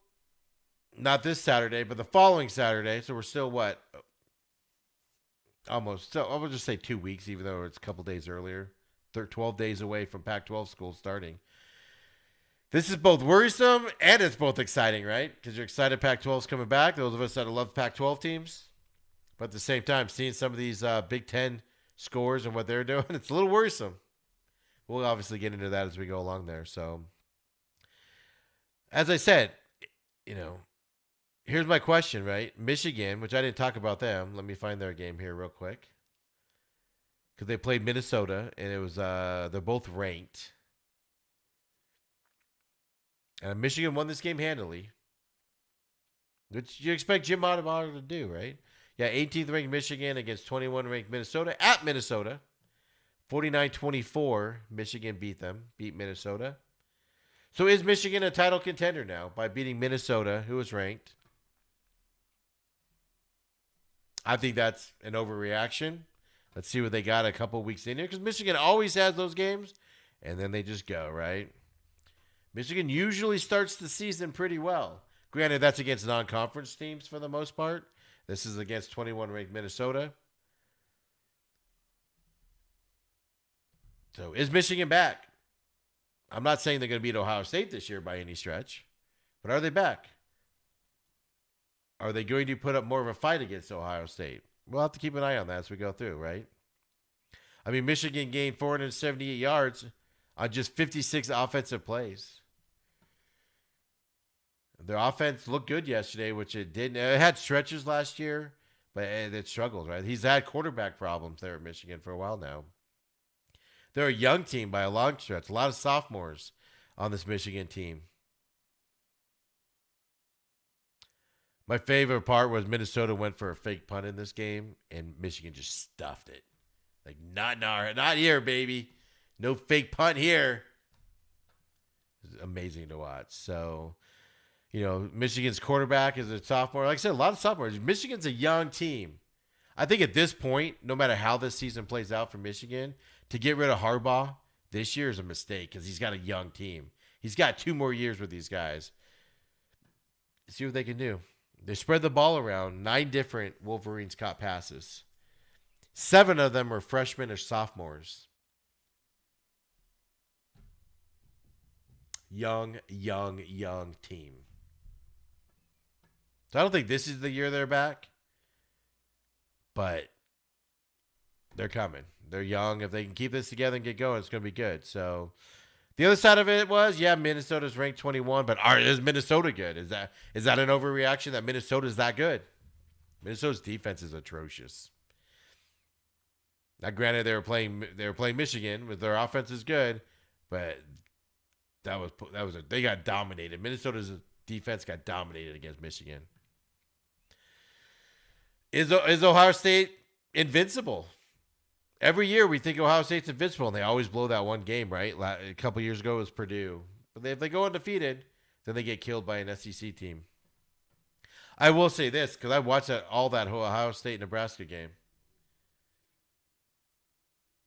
not this Saturday, but the following Saturday. So we're still what? Almost. So I will just say 2 weeks, even though it's a couple days earlier. 12 days away from Pac-12 school starting. This is both worrisome and it's both exciting, right? Because you're excited Pac-12's coming back. Those of us that love Pac-12 teams. But at the same time, seeing some of these Big Ten scores and what they're doing, it's a little worrisome. We'll obviously get into that as we go along there. So, as I said, here's my question, right? Michigan, which I didn't talk about them. Let me find their game here real quick. Because they played Minnesota, and it was they're both ranked. And Michigan won this game handily. Which you expect Jim Ottomato to do, right? Yeah, 18th ranked Michigan against 21 ranked Minnesota at Minnesota. 49-24, Michigan beat Minnesota. So is Michigan a title contender now by beating Minnesota, who was ranked? I think that's an overreaction. Let's see what they got a couple weeks in here, because Michigan always has those games, and then they just go, right? Michigan usually starts the season pretty well. Granted, that's against non-conference teams for the most part. This is against 21 ranked Minnesota. So is Michigan back? I'm not saying they're going to beat Ohio State this year by any stretch, but are they back? Are they going to put up more of a fight against Ohio State? We'll have to keep an eye on that as we go through, right? I mean, Michigan gained 478 yards on just 56 offensive plays. Their offense looked good yesterday, which it didn't. It had stretches last year, but it struggled, right? He's had quarterback problems there at Michigan for a while now. They're a young team by a long stretch. A lot of sophomores on this Michigan team. My favorite part was Minnesota went for a fake punt in this game, and Michigan just stuffed it. Like, not here, baby. No fake punt here. It's amazing to watch. So, Michigan's quarterback is a sophomore. Like I said, a lot of sophomores. Michigan's a young team. I think at this point, no matter how this season plays out for Michigan, to get rid of Harbaugh this year is a mistake because he's got a young team. He's got 2 more years with these guys. See what they can do. They spread the ball around. 9 different Wolverines caught passes. 7 of them are freshmen or sophomores. Young team. So I don't think this is the year they're back. But they're coming. They're young. If they can keep this together and get going, it's going to be good. So the other side of it was, Minnesota's ranked 21, but is Minnesota good? Is that an overreaction that Minnesota's that good? Minnesota's defense is atrocious. Now, granted, they were playing Michigan, but their offense is good, but they got dominated. Minnesota's defense got dominated against Michigan. Is Ohio State invincible? Every year we think Ohio State's invincible, and they always blow that one game, right? A couple years ago it was Purdue. But if they go undefeated, then they get killed by an SEC team. I will say this, because I watched all that Ohio State-Nebraska game.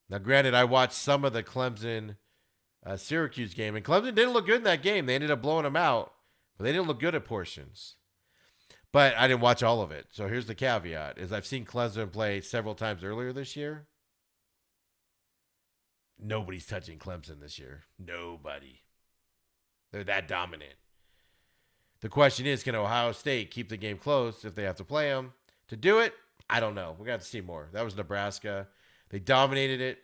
Now, granted, I watched some of the Clemson-Syracuse game, and Clemson didn't look good in that game. They ended up blowing them out, but they didn't look good at portions. But I didn't watch all of it. So here's the caveat, is I've seen Clemson play several times earlier this year. Nobody's touching Clemson this year. Nobody. They're that dominant. The question is, can Ohio State keep the game close if they have to play them? To do it, I don't know. We're going to have to see more. That was Nebraska. They dominated it.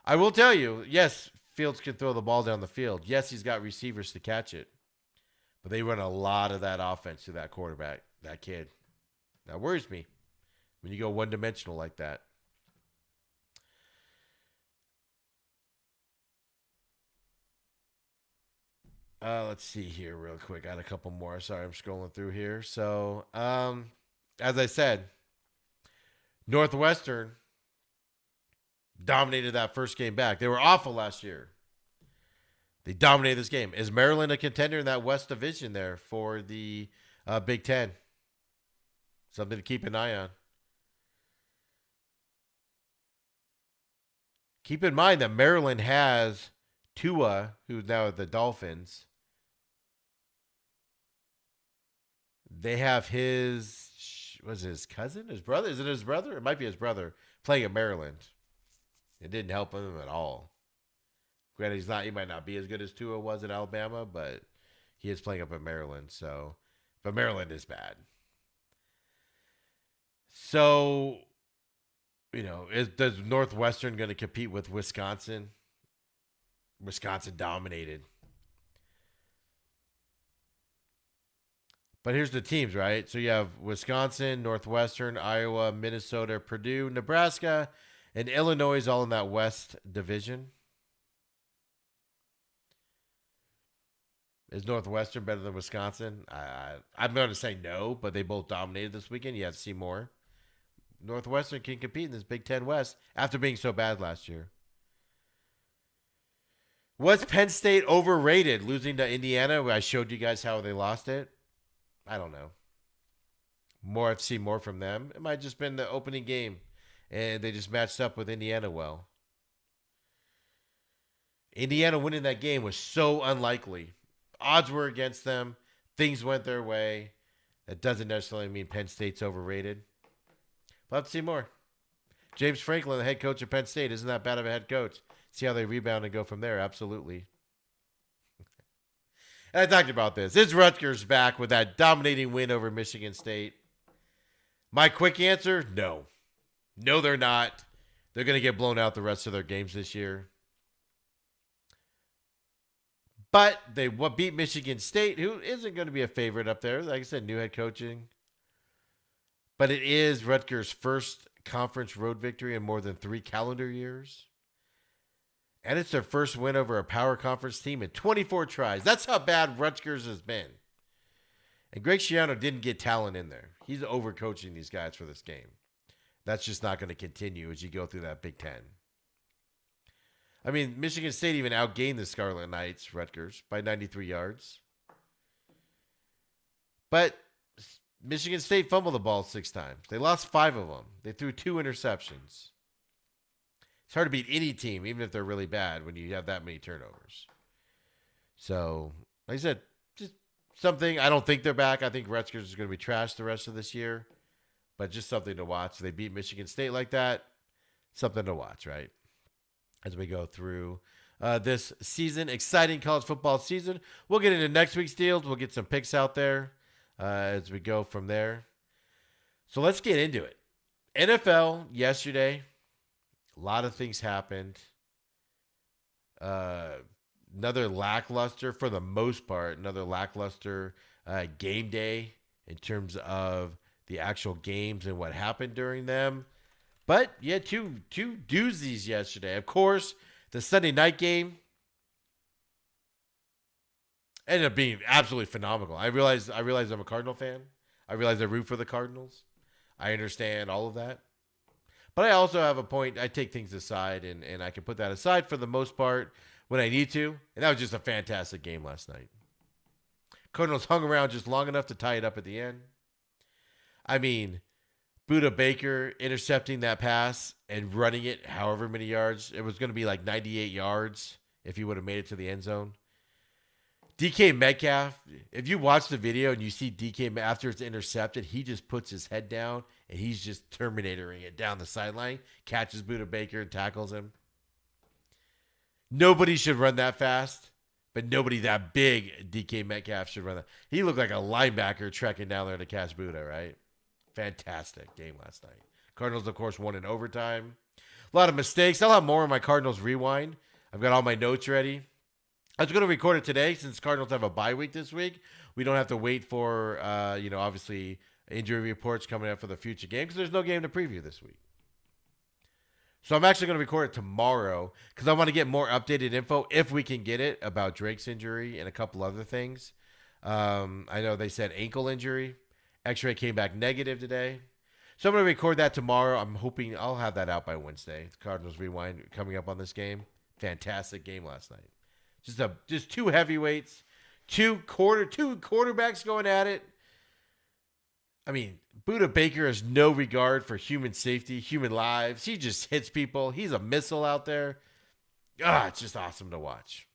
I will tell you, yes, Fields can throw the ball down the field. Yes, he's got receivers to catch it. But they run a lot of that offense to that quarterback, that kid. That worries me when you go one-dimensional like that. Let's see here real quick. I had a couple more. Sorry, I'm scrolling through here. So, as I said, Northwestern dominated that first game back. They were awful last year. They dominated this game. Is Maryland a contender in that West Division there for the Big Ten? Something to keep an eye on. Keep in mind that Maryland has Tua, who's now at the Dolphins. They have his cousin? His brother? Is it his brother? It might be his brother playing at Maryland. It didn't help him at all. Granted, he might not be as good as Tua was at Alabama, but he is playing up at Maryland. So, but Maryland is bad. So, does Northwestern going to compete with Wisconsin? Wisconsin dominated. But here's the teams, right? So you have Wisconsin, Northwestern, Iowa, Minnesota, Purdue, Nebraska, and Illinois all in that West Division. Is Northwestern better than Wisconsin? I'm going to say no, but they both dominated this weekend. You have to see more. Northwestern can compete in this Big Ten West after being so bad last year. Was Penn State overrated losing to Indiana? I showed you guys how they lost it. I don't know. I've seen more from them. It might have just been the opening game, and they just matched up with Indiana well. Indiana winning that game was so unlikely. Odds were against them. Things went their way. That doesn't necessarily mean Penn State's overrated. We'll have to see more. James Franklin, the head coach of Penn State, isn't that bad of a head coach. See how they rebound and go from there. Absolutely. And I talked about this. Is Rutgers back with that dominating win over Michigan State? My quick answer, no. No, they're not. They're going to get blown out the rest of their games this year. But they beat Michigan State, who isn't going to be a favorite up there. Like I said, new head coaching. But it is Rutgers' first conference road victory in more than 3 calendar years. And it's their first win over a power conference team in 24 tries. That's how bad Rutgers has been. And Greg Schiano didn't get talent in there. He's overcoaching these guys for this game. That's just not going to continue as you go through that Big Ten. I mean, Michigan State even outgained the Scarlet Knights, Rutgers, by 93 yards. But Michigan State fumbled the ball 6 times. They lost 5 of them. They threw 2 interceptions. It's hard to beat any team, even if they're really bad, when you have that many turnovers. So, like I said, just something. I don't think they're back. I think Rutgers is going to be trashed the rest of this year. But just something to watch. They beat Michigan State like that. Something to watch, right? As we go through this season, exciting college football season. We'll get into next week's deals. We'll get some picks out there as we go from there. So let's get into it. NFL yesterday, a lot of things happened. Another lackluster, for the most part, game day in terms of the actual games and what happened during them. But yeah, two doozies yesterday. Of course, the Sunday night game ended up being absolutely phenomenal. I realize I'm a Cardinal fan. I realize I root for the Cardinals. I understand all of that. But I also have a point. I take things aside, and I can put that aside for the most part when I need to. And that was just a fantastic game last night. Cardinals hung around just long enough to tie it up at the end. I mean, Budda Baker intercepting that pass and running it however many yards. It was going to be like 98 yards if he would have made it to the end zone. DK Metcalf, if you watch the video and you see DK after it's intercepted, he just puts his head down and he's just Terminatoring it down the sideline, catches Budda Baker and tackles him. Nobody should run that fast, but nobody that big, DK Metcalf, should run that. He looked like a linebacker trekking down there to catch Budda, right? Fantastic game last night. Cardinals, of course, won in overtime. A lot of mistakes. I'll have more on my Cardinals Rewind. I've got all my notes ready. I was going to record it today since Cardinals have a bye week this week. We don't have to wait for, obviously, injury reports coming up for the future game because there's no game to preview this week. So I'm actually going to record it tomorrow because I want to get more updated info, if we can get it, about Drake's injury and a couple other things. I know they said ankle injury. X-ray came back negative today. So I'm going to record that tomorrow. I'm hoping I'll have that out by Wednesday. The Cardinals Rewind coming up on this game. Fantastic game last night. Just 2 heavyweights, 2 quarterbacks going at it. I mean, Budda Baker has no regard for human safety, human lives. He just hits people. He's a missile out there. It's just awesome to watch.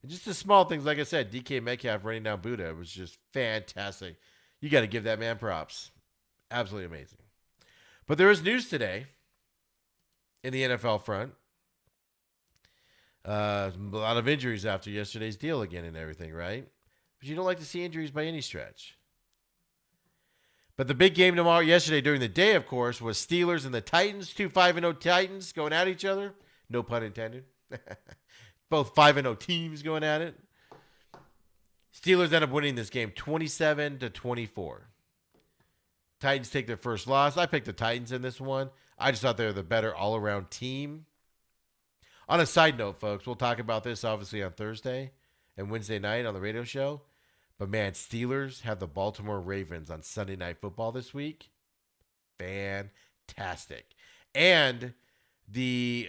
And just the small things, like I said, DK Metcalf running down Budda was just fantastic. You got to give that man props. Absolutely amazing. But there is news today in the NFL front. A lot of injuries after yesterday's deal again and everything, right? But you don't like to see injuries by any stretch. But the big game yesterday during the day, of course, was Steelers and the Titans. 2 5-0 Titans going at each other. No pun intended. Both 5-0 teams going at it. Steelers end up winning this game 27-24. Titans take their first loss. I picked the Titans in this one. I just thought they were the better all-around team. On a side note, folks, we'll talk about this obviously on Thursday and Wednesday night on the radio show. But man, Steelers have the Baltimore Ravens on Sunday Night Football this week. Fantastic. And the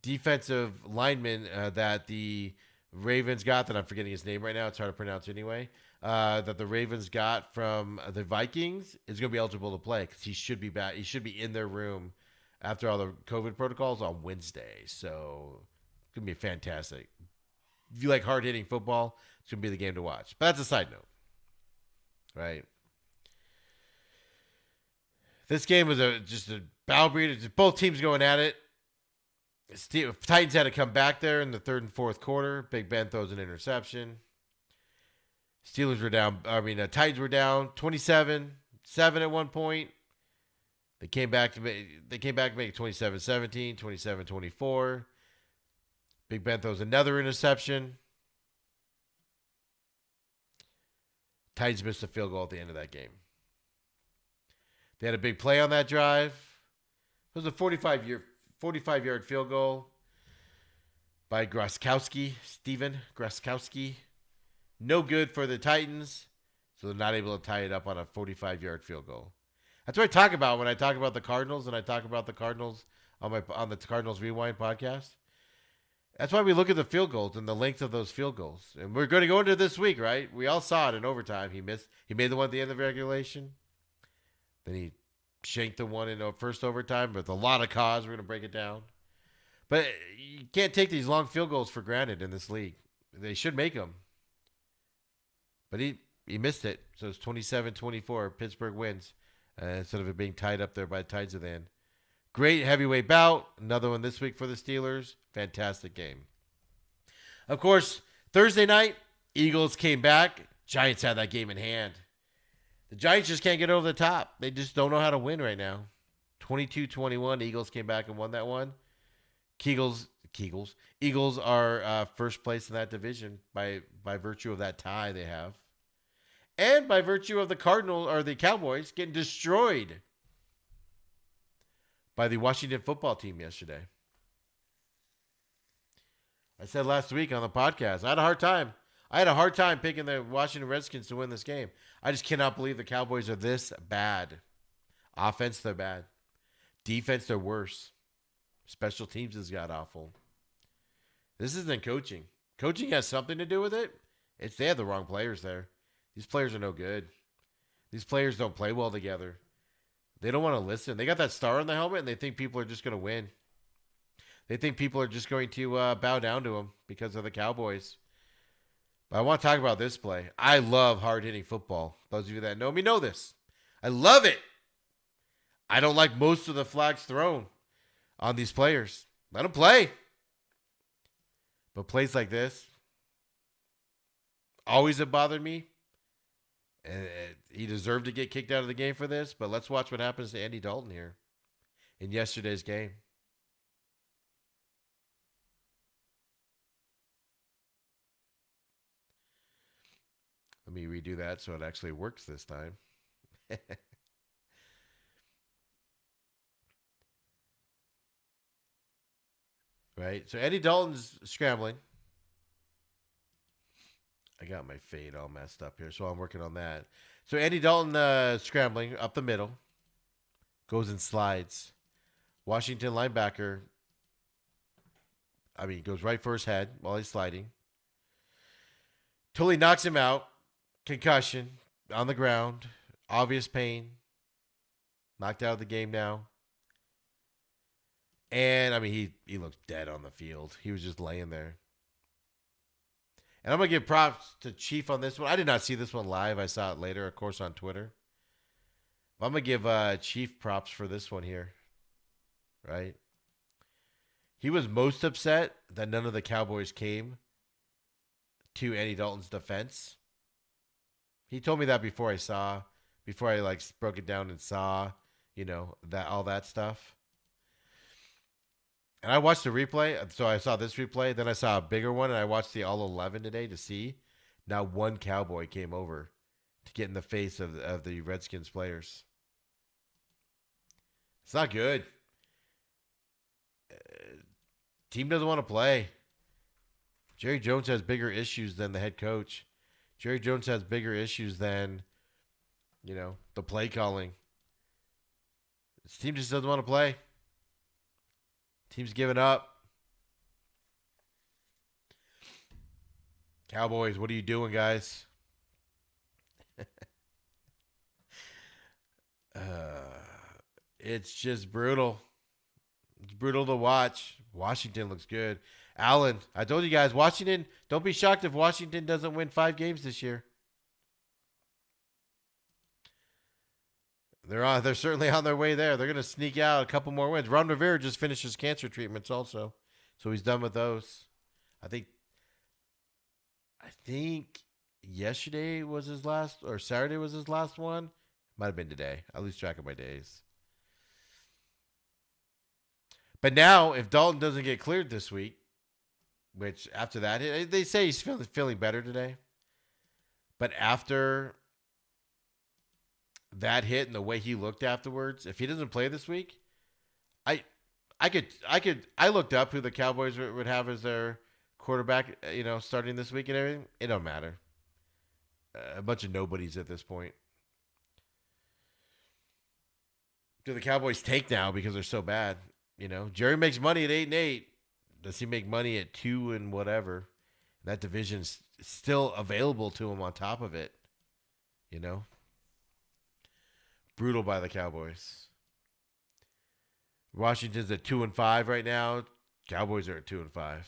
defensive lineman that the Ravens got, that I'm forgetting his name right now, it's hard to pronounce anyway, that the Ravens got from the Vikings is going to be eligible to play because he should be back. He should be in their room after all the COVID protocols on Wednesday. So it's going to be fantastic. If you like hard-hitting football, it's going to be the game to watch. But that's a side note, right? This game was just a battle breeder. Both teams going at it. Titans had to come back there in the third and fourth quarter. Big Ben throws an interception. Titans were down 27-7 at one point. They came back to make it 27-17, 27-24. Big Ben throws another interception. Titans missed a field goal at the end of that game. They had a big play on that drive. It was a 45-yard field goal by Groskowski, Steven Groskowski. No good for the Titans, so they're not able to tie it up on a 45-yard field goal. That's what I talk about when I talk about the Cardinals, and I talk about the Cardinals on the Cardinals Rewind podcast. That's why we look at the field goals and the length of those field goals. And we're going to go into this week, right? We all saw it in overtime. He made the one at the end of regulation. Then he shanked the one in the first overtime with a lot of cause. We're going to break it down. But you can't take these long field goals for granted in this league. They should make them. But he missed it. So it's 27-24. Pittsburgh wins instead of it being tied up there by the Titans at the end. Great heavyweight bout. Another one this week for the Steelers. Fantastic game. Of course, Thursday night, Eagles came back. Giants had that game in hand. The Giants just can't get over the top. They just don't know how to win right now. 22-21. Eagles came back and won that one. Eagles are first place in that division by virtue of that tie they have. And by virtue of the Cardinals or the Cowboys getting destroyed by the Washington football team yesterday. I said last week on the podcast, I had a hard time picking the Washington Redskins to win this game. I just cannot believe the Cowboys are this bad. Offense, they're bad. Defense, they're worse. Special teams has got awful. This isn't coaching. Coaching has something to do with it. They have the wrong players there. These players are no good. These players don't play well together. They don't want to listen. They got that star on the helmet, and they think people are just going to win. They think people are just going to bow down to them because of the Cowboys. But I want to talk about this play. I love hard-hitting football. Those of you that know me know this. I love it. I don't like most of the flags thrown on these players. Let them play. But plays like this always have bothered me. And he deserved to get kicked out of the game for this. But let's watch what happens to Andy Dalton here in yesterday's game. Let me redo that so it actually works this time. Right? So Andy Dalton's scrambling. I got my fade all messed up here, so I'm working on that. So Andy Dalton scrambling up the middle. Goes and slides. Washington linebacker, goes right for his head while he's sliding. Totally knocks him out. Concussion on the ground. Obvious pain. Knocked out of the game now. And, he looked dead on the field. He was just laying there. And I'm going to give props to Chief on this one. I did not see this one live. I saw it later, of course, on Twitter. But I'm going to give Chief props for this one here. Right? He was most upset that none of the Cowboys came to Andy Dalton's defense. He told me that before I broke it down and saw, that all that stuff. And I watched the replay, so I saw this replay. Then I saw a bigger one, and I watched the all 11 today to see. Not one Cowboy came over to get in the face of the Redskins players. It's not good. Team doesn't want to play. Jerry Jones has bigger issues than the head coach. Jerry Jones has bigger issues than, the play calling. This team just doesn't want to play. Team's giving up. Cowboys, what are you doing, guys? It's just brutal. It's brutal to watch. Washington looks good. Allen, I told you guys, Washington, don't be shocked if Washington doesn't win 5 games this year. They're certainly on their way there. They're going to sneak out a couple more wins. Ron Rivera just finished his cancer treatments also, so he's done with those. I think yesterday was his last, or Saturday was his last one. Might have been today. I lose track of my days. But now, if Dalton doesn't get cleared this week, which after that, they say he's feeling better today. But after that hit and the way he looked afterwards, if he doesn't play this week, I looked up who the Cowboys would have as their quarterback, starting this week and everything. It don't matter. a bunch of nobodies at this point. Do the Cowboys tank now because they're so bad? You know, Jerry makes money at 8-8. Does he make money at 2 and whatever? That division's still available to him on top of it. You know, brutal by the Cowboys. Washington's at 2-5 right now. Cowboys are at 2-5.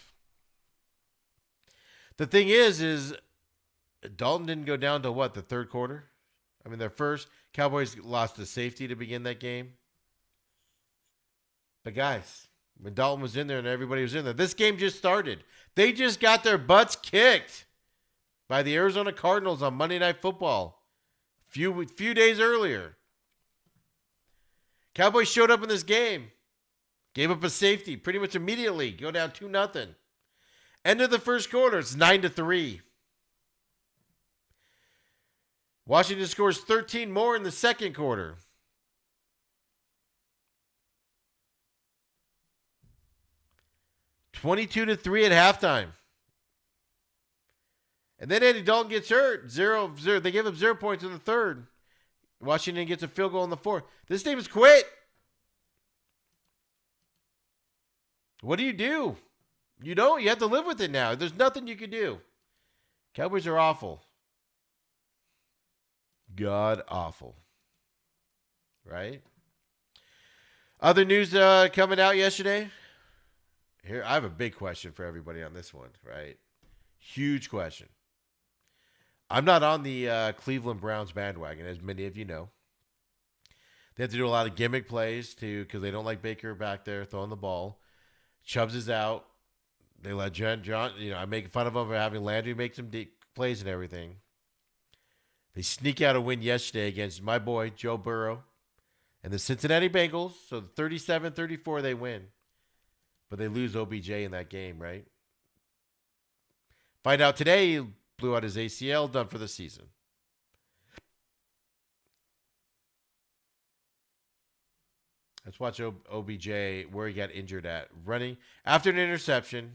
The thing is Dalton didn't go down to what, the third quarter? I mean, their first Cowboys lost the safety to begin that game. But guys, when Dalton was in there and everybody was in there, this game just started. They just got their butts kicked by the Arizona Cardinals on Monday Night Football. Few days earlier. Cowboys showed up in this game. Gave up a safety pretty much immediately. Go down 2-0. End of the first quarter, it's 9-3. Washington scores 13 more in the second quarter. (22-3) at halftime. And then Andy Dalton gets hurt. 0-0. They give him 0 points in the third. Washington gets a field goal in the fourth. This team is quit. What do? You don't. You have to live with it now. There's nothing you can do. Cowboys are awful. God awful. Right? Other news coming out yesterday. Here, I have a big question for everybody on this one, right? Huge question. I'm not on the Cleveland Browns bandwagon, as many of you know. They have to do a lot of gimmick plays because they don't like Baker back there throwing the ball. Chubbs is out. They let John, I'm making fun of them for having Landry make some plays and everything. They sneak out a win yesterday against my boy, Joe Burrow, and the Cincinnati Bengals. So 37-34, they win. But they lose OBJ in that game, right? Find out today he blew out his ACL, done for the season. Let's watch OBJ, where he got injured at. Running after an interception.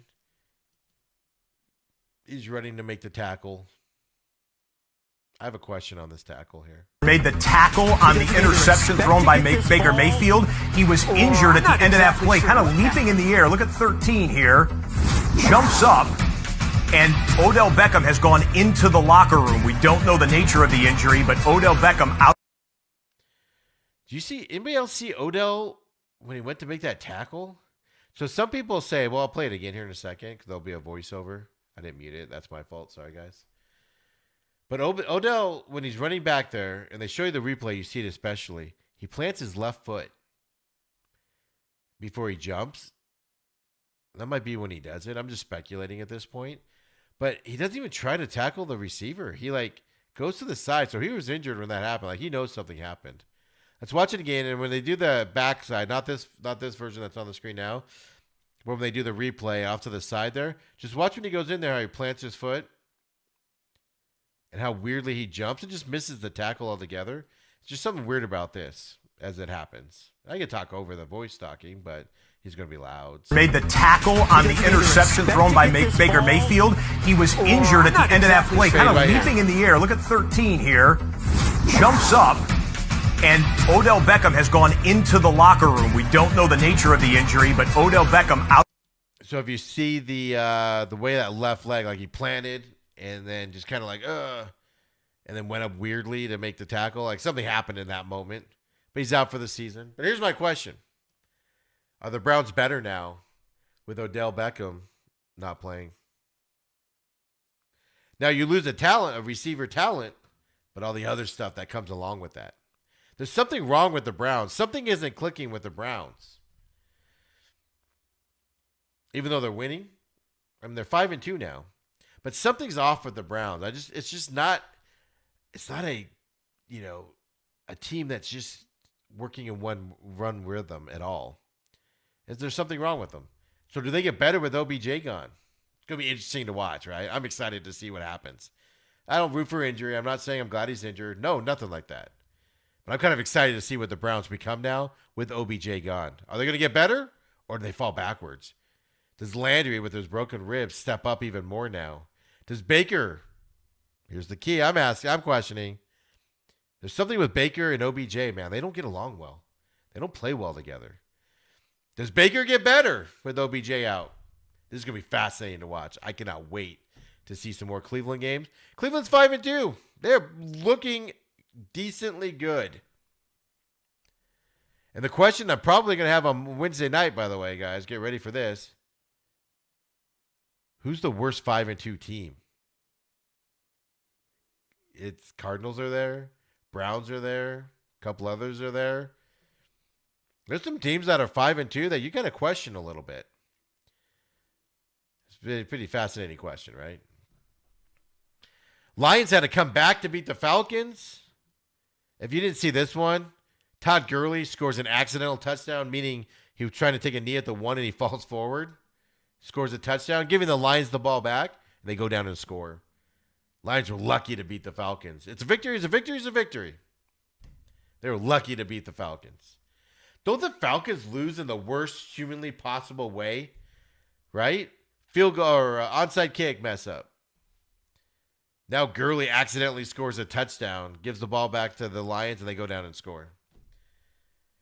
He's running to make the tackle. I have a question on this tackle here. Made the tackle on the interception thrown by Baker Mayfield. He was injured at the end of that play, kind of leaping in the air. Look at 13 here. Jumps up, and Odell Beckham has gone into the locker room. We don't know the nature of the injury, but Odell Beckham out. Do you see, anybody else see Odell when he went to make that tackle? So some people say, well, I'll play it again here in a second because there'll be a voiceover. I didn't mute it. That's my fault. Sorry, guys. But Odell, when he's running back there, and they show you the replay, you see it especially, he plants his left foot before he jumps. That might be when he does it. I'm just speculating at this point. But he doesn't even try to tackle the receiver. He, goes to the side. So he was injured when that happened. He knows something happened. Let's watch it again. And when they do the backside, not this version that's on the screen now, but when they do the replay off to the side there, just watch when he goes in there, how he plants his foot. And how weirdly he jumps and just misses the tackle altogether. It's just something weird about this as it happens. I can talk over the voice talking, but he's going to be loud. So. Made the tackle on the interception thrown by Baker Mayfield. He was injured at the end of that play, kind of leaping in the air. Look at 13 here. Jumps up, and Odell Beckham has gone into the locker room. We don't know the nature of the injury, but Odell Beckham out. So if you see the way that left leg, he planted, and then just kind of and then went up weirdly to make the tackle. Something happened in that moment. But he's out for the season. But here's my question. Are the Browns better now with Odell Beckham not playing? Now you lose a receiver talent, but all the other stuff that comes along with that. There's something wrong with the Browns. Something isn't clicking with the Browns. Even though they're winning. I mean, they're 5-2 now. But something's off with the Browns. It's not a team that's just working in one run rhythm at all. Is there something wrong with them? So do they get better with OBJ gone? It's going to be interesting to watch, right? I'm excited to see what happens. I don't root for injury. I'm not saying I'm glad he's injured. No, nothing like that. But I'm kind of excited to see what the Browns become now with OBJ gone. Are they going to get better or do they fall backwards? Does Landry with his broken ribs step up even more now? Does Baker Here's the key. I'm questioning. There's something with Baker and OBJ, man. They don't get along well. They don't play well together. Does Baker get better with OBJ out? This is going to be fascinating to watch. I cannot wait to see some more Cleveland games. Cleveland's 5-2. They're looking decently good. And the question I'm probably going to have on Wednesday night, by the way, guys, get ready for this. Who's the worst 5-2 team? It's Cardinals are there. Browns are there. A couple others are there. There's some teams that are 5-2 that you got to question a little bit. It's a pretty fascinating question, right? Lions had to come back to beat the Falcons. If you didn't see this one, Todd Gurley scores an accidental touchdown, meaning he was trying to take a knee at the 1 and he falls forward. Scores a touchdown, giving the Lions the ball back, and they go down and score. Lions were lucky to beat the Falcons. It's a victory, it's a victory, it's a victory. They were lucky to beat the Falcons. Don't the Falcons lose in the worst humanly possible way? Right? Field goal or onside kick mess up. Now Gurley accidentally scores a touchdown, gives the ball back to the Lions, and they go down and score.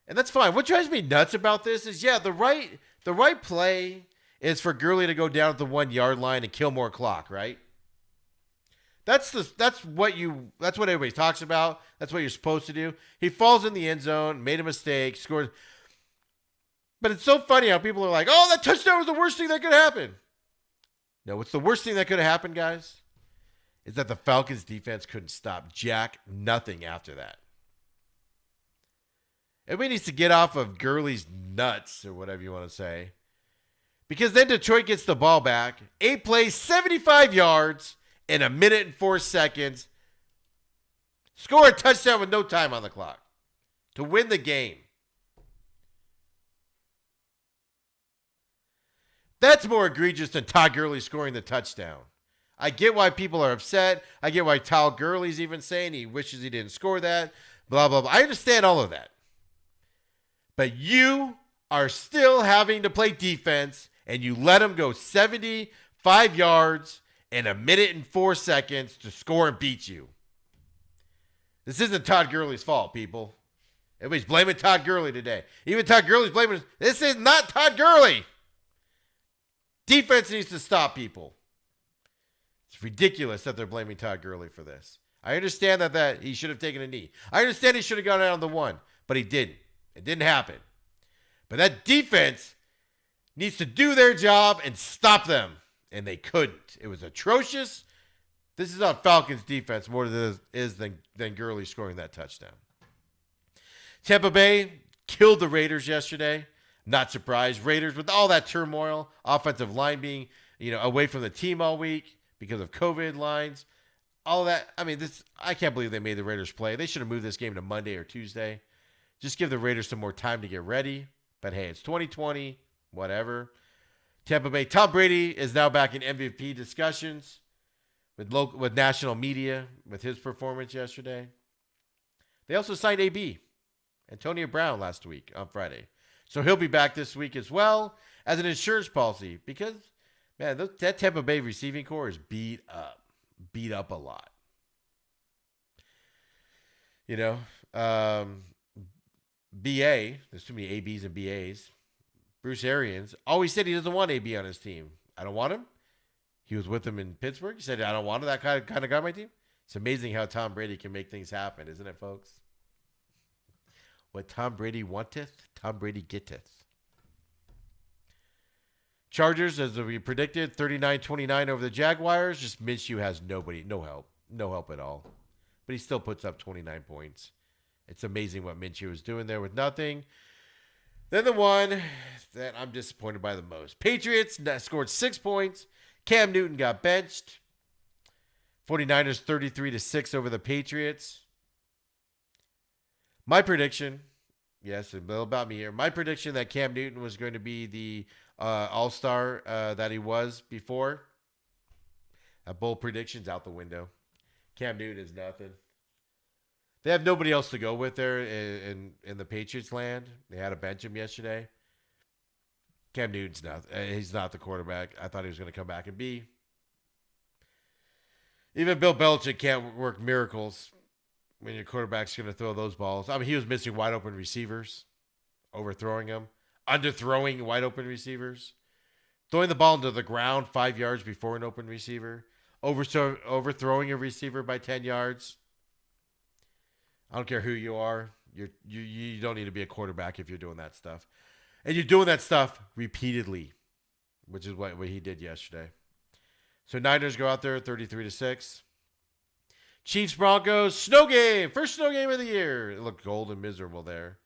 And that's fine. What drives me nuts about this is, the right play is for Gurley to go down at the 1 yard line and kill more clock, right? That's what everybody talks about. That's what you're supposed to do. He falls in the end zone, made a mistake, scores. But it's so funny how people are like, "Oh, that touchdown was the worst thing that could happen." No, what's the worst thing that could have happened, guys? Is that the Falcons defense couldn't stop jack nothing after that. Everybody needs to get off of Gurley's nuts or whatever you want to say. Because then Detroit gets the ball back. 8 plays, 75 yards in 1 minute and 4 seconds. Score a touchdown with no time on the clock to win the game. That's more egregious than Todd Gurley scoring the touchdown. I get why people are upset. I get why Todd Gurley's even saying he wishes he didn't score that. Blah, blah, blah. I understand all of that. But you are still having to play defense, and you let him go 75 yards in 1 minute and 4 seconds to score and beat you. This isn't Todd Gurley's fault, people. Everybody's blaming Todd Gurley today. Even Todd Gurley's blaming. This is not Todd Gurley. Defense needs to stop people. It's ridiculous that they're blaming Todd Gurley for this. I understand that he should have taken a knee. I understand he should have gone out on the 1, but he didn't. It didn't happen. But that defense needs to do their job and stop them. And they couldn't. It was atrocious. This is on Falcons defense more than it is than Gurley scoring that touchdown. Tampa Bay killed the Raiders yesterday. Not surprised. Raiders with all that turmoil, offensive line being, away from the team all week because of COVID lines, all that. I mean, I can't believe they made the Raiders play. They should have moved this game to Monday or Tuesday. Just give the Raiders some more time to get ready. But hey, it's 2020, whatever. Tampa Bay. Tom Brady is now back in MVP discussions with national media with his performance yesterday. They also signed AB, Antonio Brown, last week on Friday. So he'll be back this week as well as an insurance policy because, man, that Tampa Bay receiving core is beat up a lot. BA, there's too many ABs and BAs. Bruce Arians always said he doesn't want AB on his team. I don't want him. He was with him in Pittsburgh. He said, I don't want that kind of guy on my team. It's amazing how Tom Brady can make things happen, isn't it, folks? What Tom Brady wanteth, Tom Brady getteth. Chargers, as we predicted, 39-29 over the Jaguars. Just Minshew has no help at all. But he still puts up 29 points. It's amazing what Minshew is doing there with nothing. Then the one that I'm disappointed by the most. Patriots scored 6 points. Cam Newton got benched. 49ers 33-6 over the Patriots. My prediction, yes, a little about me here. My prediction that Cam Newton was going to be the all-star that he was before. That bold prediction's out the window. Cam Newton is nothing. They have nobody else to go with there in the Patriots land. They had to bench him yesterday. Cam Newton's not. He's not the quarterback I thought he was going to come back and be. Even Bill Belichick can't work miracles when your quarterback's going to throw those balls. I mean, he was missing wide open receivers, overthrowing them, underthrowing wide open receivers, throwing the ball into the ground 5 yards before an open receiver, overthrowing a receiver by 10 yards. I don't care who you are. You don't need to be a quarterback if you're doing that stuff. And you're doing that stuff repeatedly, which is what he did yesterday. So Niners go out there 33-6. Chiefs Broncos snow game, first snow game of the year. It looked cold and miserable there,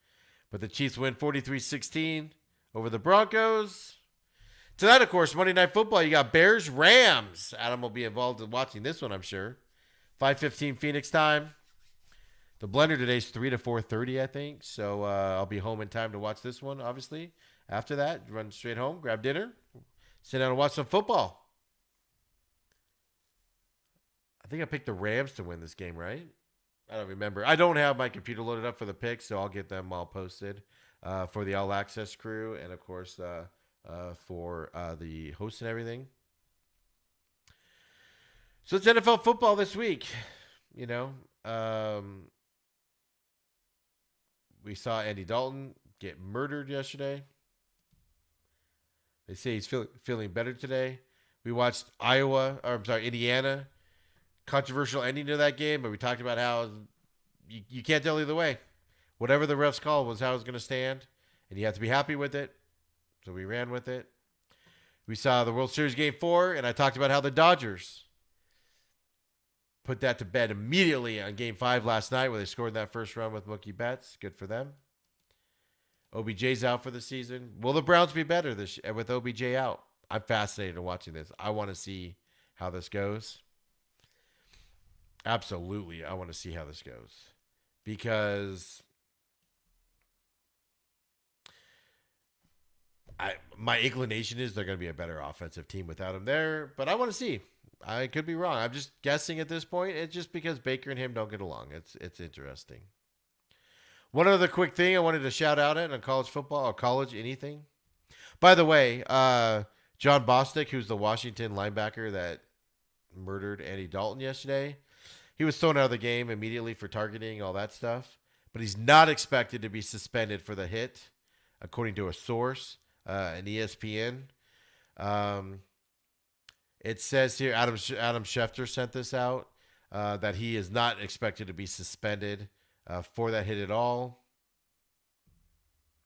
but the Chiefs win 43-16 over the Broncos. Tonight, of course, Monday Night Football. You got Bears Rams. Adam will be involved in watching this one, I'm sure. 5:15 Phoenix time. The blender today's 3 to 4:30, I think. So I'll be home in time to watch this one. Obviously, after that, run straight home, grab dinner, sit down and watch some football. I think I picked the Rams to win this game, right? I don't remember. I don't have my computer loaded up for the picks, so I'll get them all posted for the All Access crew and, of course, for the hosts and everything. So it's NFL football this week. You know, we saw Andy Dalton get murdered yesterday. They say he's feeling better today. We watched Indiana. Controversial ending to that game, but we talked about how you can't tell either way. Whatever the refs call was how it was going to stand, and you have to be happy with it. So we ran with it. We saw the World Series Game 4, and I talked about how the Dodgers put that to bed immediately on Game 5 last night where they scored that first run with Mookie Betts. Good for them. OBJ's out for the season. Will the Browns be better with OBJ out? I'm fascinated in watching this. I want to see how this goes. Absolutely, I want to see how this goes because my inclination is they're going to be a better offensive team without him there, but I want to see. I could be wrong. I'm just guessing at this point. It's just because Baker and him don't get along. It's interesting. One other quick thing I wanted to shout out on college football or college anything. By the way, John Bostic, who's the Washington linebacker that murdered Andy Dalton yesterday, he was thrown out of the game immediately for targeting, all that stuff. But he's not expected to be suspended for the hit, according to a source, an ESPN. It says here, Adam Schefter sent this out, that he is not expected to be suspended for that hit at all.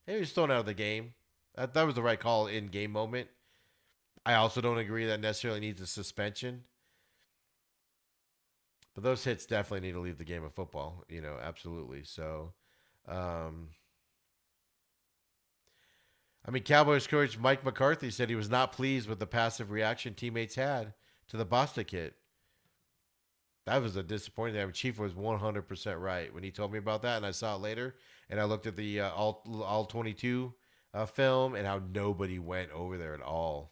He was thrown out of the game. That was the right call in game moment. I also don't agree that necessarily needs a suspension. But those hits definitely need to leave the game of football, absolutely. So, Cowboys coach Mike McCarthy said he was not pleased with the passive reaction teammates had to the Bostic hit. That was a disappointing. Chief was 100% right when he told me about that, and I saw it later, and I looked at the all 22 film and how nobody went over there at all.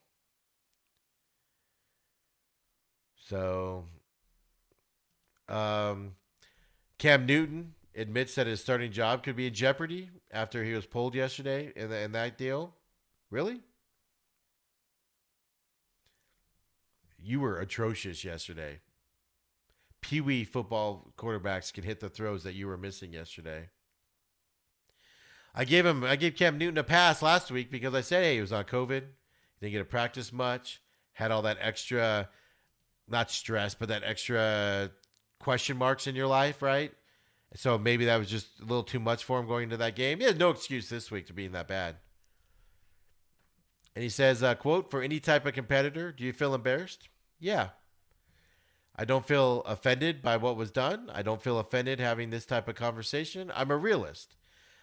So, Cam Newton admits that his starting job could be in jeopardy after he was pulled yesterday in that deal. Really? You were atrocious yesterday. Pee-wee football quarterbacks can hit the throws that you were missing yesterday. I gave Cam Newton a pass last week because I said, hey, he was on COVID. He didn't get to practice much. Had all that extra, not stress, but that extra question marks in your life, right? So maybe that was just a little too much for him going into that game. He has no excuse this week to being that bad. And he says, quote, for any type of competitor, do you feel embarrassed? Yeah. I don't feel offended by what was done. I don't feel offended having this type of conversation. I'm a realist.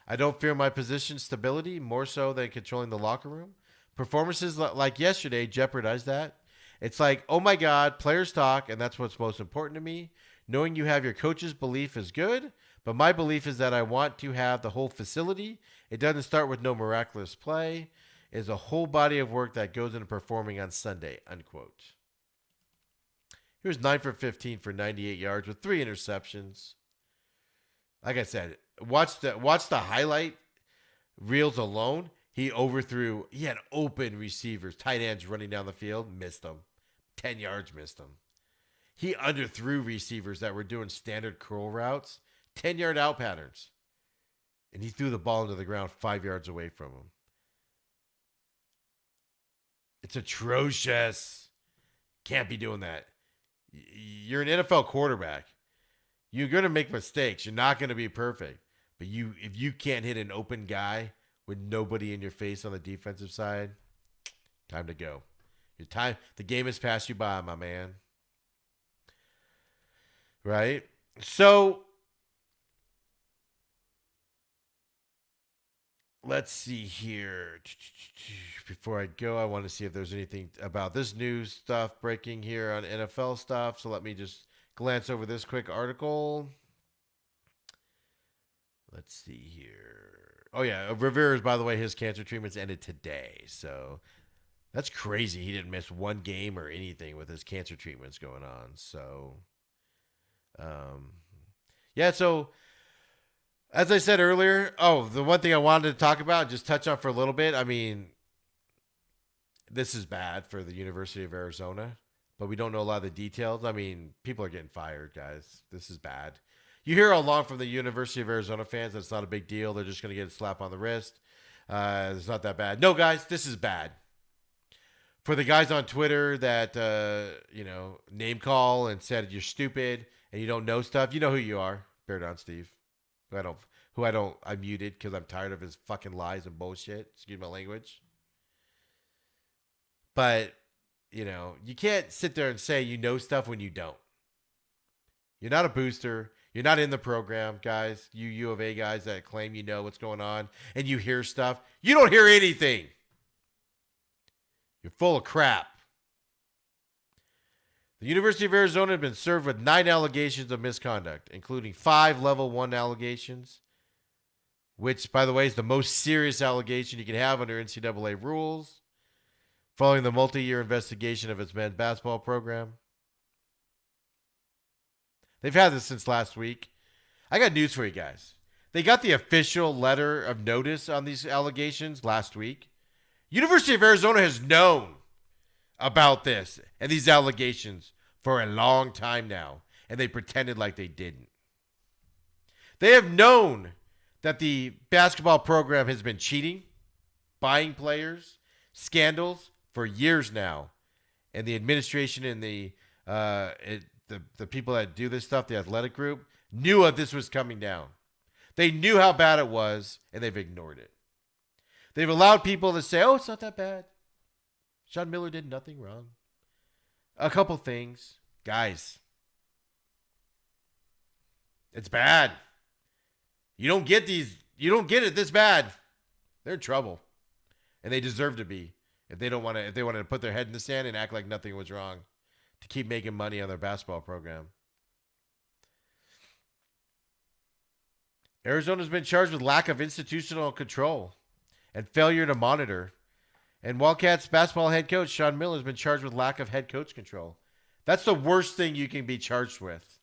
I don't fear my position stability more so than controlling the locker room. Performances like yesterday jeopardize that. It's like, oh my God, players talk, and that's what's most important to me. Knowing you have your coach's belief is good, but my belief is that I want to have the whole facility. It doesn't start with no miraculous play. It's a whole body of work that goes into performing on Sunday, unquote. He was 9 for 15 for 98 yards with 3 interceptions. Like I said, watch the highlight reels alone. He overthrew. He had open receivers, tight ends running down the field, missed them. 10 yards, missed them. He underthrew receivers that were doing standard curl routes, 10-yard out patterns. And he threw the ball into the ground 5 yards away from him. It's atrocious. Can't be doing that. You're an NFL quarterback. You're going to make mistakes. You're not going to be perfect. But if you can't hit an open guy with nobody in your face on the defensive side, time to go. The game has passed you by, my man. Right? So, let's see here. Before I go, I want to see if there's anything about this news stuff breaking here on NFL stuff. So let me just glance over this quick article. Let's see here. Oh, yeah. Rivera's, by the way, his cancer treatments ended today. So that's crazy. He didn't miss one game or anything with his cancer treatments going on. So, yeah. So, as I said earlier, the one thing I wanted to talk about, just touch on for a little bit. I mean, this is bad for the University of Arizona, but we don't know a lot of the details. I mean, people are getting fired, guys. This is bad. You hear a lot from the University of Arizona fans that it's not a big deal. They're just going to get a slap on the wrist. It's not that bad. No, guys, this is bad. For the guys on Twitter that, name call and said you're stupid and you don't know stuff, you know who you are. Bear down, Steve. I muted because I'm tired of his fucking lies and bullshit. Excuse my language. But, you can't sit there and say you know stuff when you don't. You're not a booster. You're not in the program, guys. You U of A guys that claim you know what's going on and you hear stuff. You don't hear anything. You're full of crap. The University of Arizona has been served with 9 allegations of misconduct, including 5 level 1 allegations, which, by the way, is the most serious allegation you can have under NCAA rules, following the multi-year investigation of its men's basketball program. They've had this since last week. I got news for you guys. They got the official letter of notice on these allegations last week. University of Arizona has known about this and these allegations for a long time now, and they pretended like they didn't. They have known that the basketball program has been cheating, buying players, scandals for years now, and the administration and the people that do this stuff, the athletic group, knew this was coming down. They knew how bad it was, and they've ignored it. They've allowed people to say, it's not that bad. Sean Miller did nothing wrong. A couple things. Guys, it's bad. You don't get it this bad. They're in trouble. And they deserve to be. If they wanted to put their head in the sand and act like nothing was wrong, to keep making money on their basketball program. Arizona's been charged with lack of institutional control and failure to monitor. And Wildcats basketball head coach Sean Miller has been charged with lack of head coach control. That's the worst thing you can be charged with.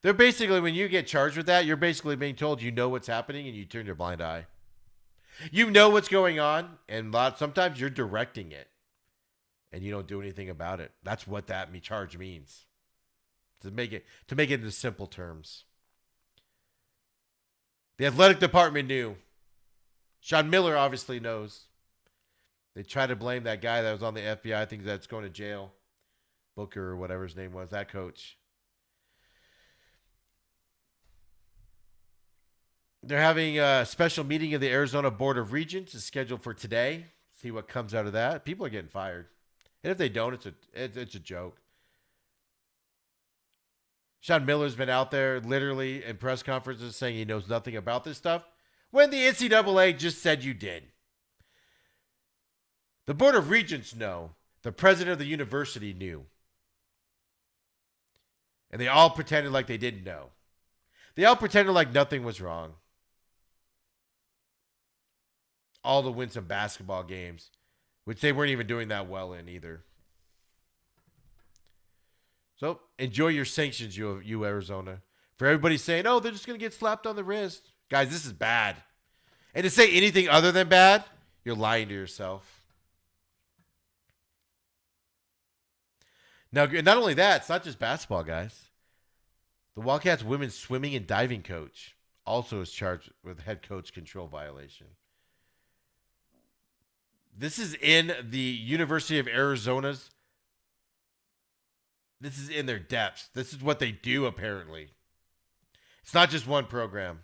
They're basically, when you get charged with that, you're basically being told you know what's happening and you turn your blind eye. You know what's going on, and sometimes you're directing it, and you don't do anything about it. That's what that charge means. To make it into simple terms. The athletic department knew. Sean Miller obviously knows. They try to blame that guy that was on the FBI. I think that's going to jail. Booker or whatever his name was, that coach. They're having a special meeting of the Arizona Board of Regents. It's scheduled for today. See what comes out of that. People are getting fired. And if they don't, it's a joke. Sean Miller's been out there literally in press conferences saying he knows nothing about this stuff when the NCAA just said you did. The Board of Regents know. The president of the university knew. And they all pretended like they didn't know. They all pretended like nothing was wrong. All to win some basketball games, which they weren't even doing that well in either. So enjoy your sanctions, you Arizona. For everybody saying, they're just going to get slapped on the wrist. Guys, this is bad. And to say anything other than bad, you're lying to yourself. Now, not only that, it's not just basketball, guys. The Wildcats women's swimming and diving coach also is charged with head coach control violation. This is in the University of Arizona's. This is in their depths. This is what they do, apparently. It's not just one program.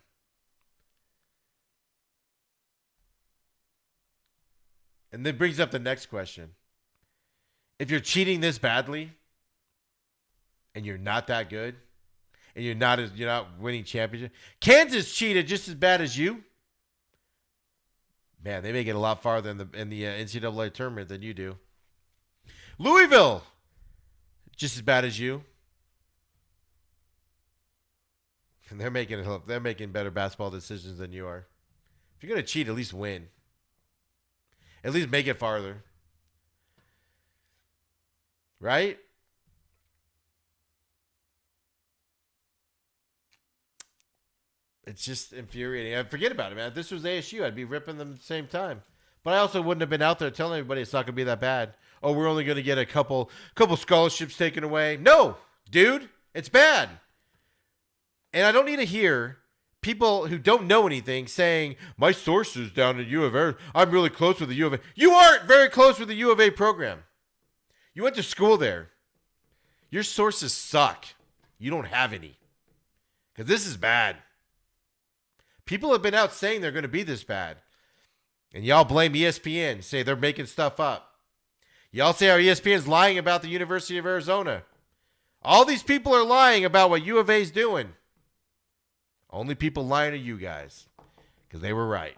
And that brings up the next question. If you're cheating this badly and you're not that good and you're not winning championship, Kansas cheated just as bad as you. Man, they may get a lot farther in the NCAA tournament than you do. Louisville, just as bad as you. And they're making better basketball decisions than you are. If you're going to cheat, at least win. At least make it farther. Right? It's just infuriating. Forget about it, man. If this was ASU, I'd be ripping them at the same time. But I also wouldn't have been out there telling everybody it's not going to be that bad. Oh, we're only going to get a couple scholarships taken away. No, dude, it's bad. And I don't need to hear people who don't know anything saying, my sources down at U of A, I'm really close with the U of A. You aren't very close with the U of A program. You went to school there. Your sources suck. You don't have any. Because this is bad. People have been out saying they're going to be this bad. And y'all blame ESPN, say they're making stuff up. Y'all say our ESPN's lying about the University of Arizona. All these people are lying about what U of A's doing. Only people lying are you guys. Because they were right.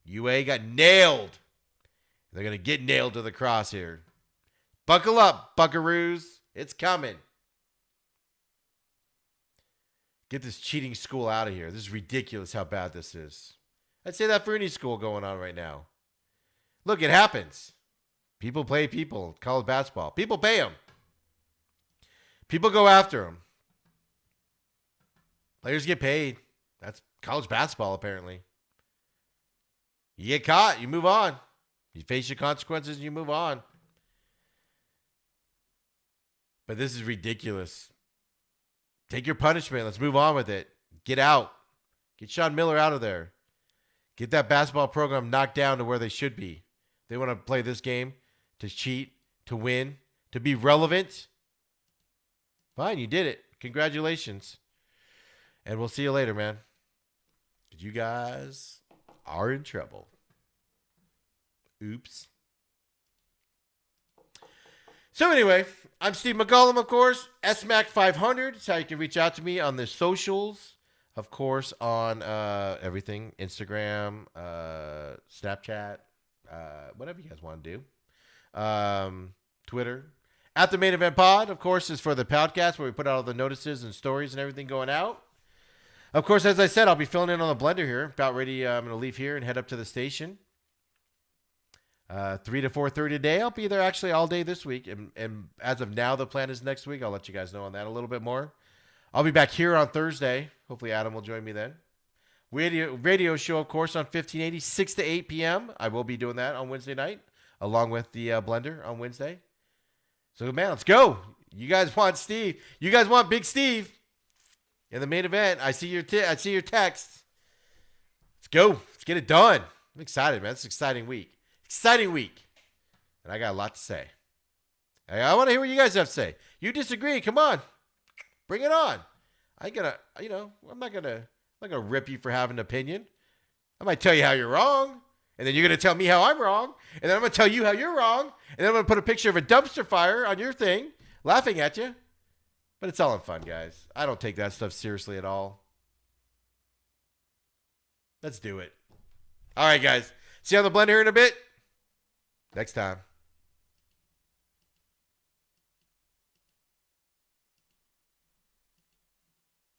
UA got nailed. They're going to get nailed to the crosshair. Buckle up, buckaroos. It's coming. Get this cheating school out of here. This is ridiculous how bad this is. I'd say that for any school going on right now. Look, it happens. People play people. College basketball. People pay them. People go after them. Players get paid. That's college basketball, apparently. You get caught, you move on. You face your consequences and you move on. But this is ridiculous. Take your punishment. Let's move on with it. Get out. Get Sean Miller out of there. Get that basketball program knocked down to where they should be. They want to play this game to cheat, to win, to be relevant. Fine, you did it. Congratulations. And we'll see you later, man. You guys are in trouble. Oops. So anyway, I'm Steve McCollum, of course. SMAC500 is how you can reach out to me on the socials. Of course, on everything. Instagram, Snapchat, whatever you guys want to do. Twitter. At the Main Event Pod, of course, is for the podcast where we put out all the notices and stories and everything going out. Of course, as I said, I'll be filling in on the blender here. About ready. I'm going to leave here and head up to the station. 3 to 4:30 today. I'll be there actually all day this week. And as of now, the plan is next week. I'll let you guys know on that a little bit more. I'll be back here on Thursday. Hopefully Adam will join me then. Radio show, of course, on 1580, 6 to 8 p.m. I will be doing that on Wednesday night, along with the blender on Wednesday. So, man, let's go. You guys want Steve. You guys want Big Steve in the main event. I see your text. Let's go. Let's get it done. I'm excited, man. It's an exciting week. Exciting week. And I got a lot to say. I want to hear what you guys have to say. You disagree. Come on. Bring it on. I'm not gonna rip you for having an opinion. I might tell you how you're wrong. And then you're going to tell me how I'm wrong. And then I'm going to tell you how you're wrong. And then I'm going to put a picture of a dumpster fire on your thing, laughing at you. But it's all in fun, guys. I don't take that stuff seriously at all. Let's do it. All right, guys. See you on the blender here in a bit. Next time.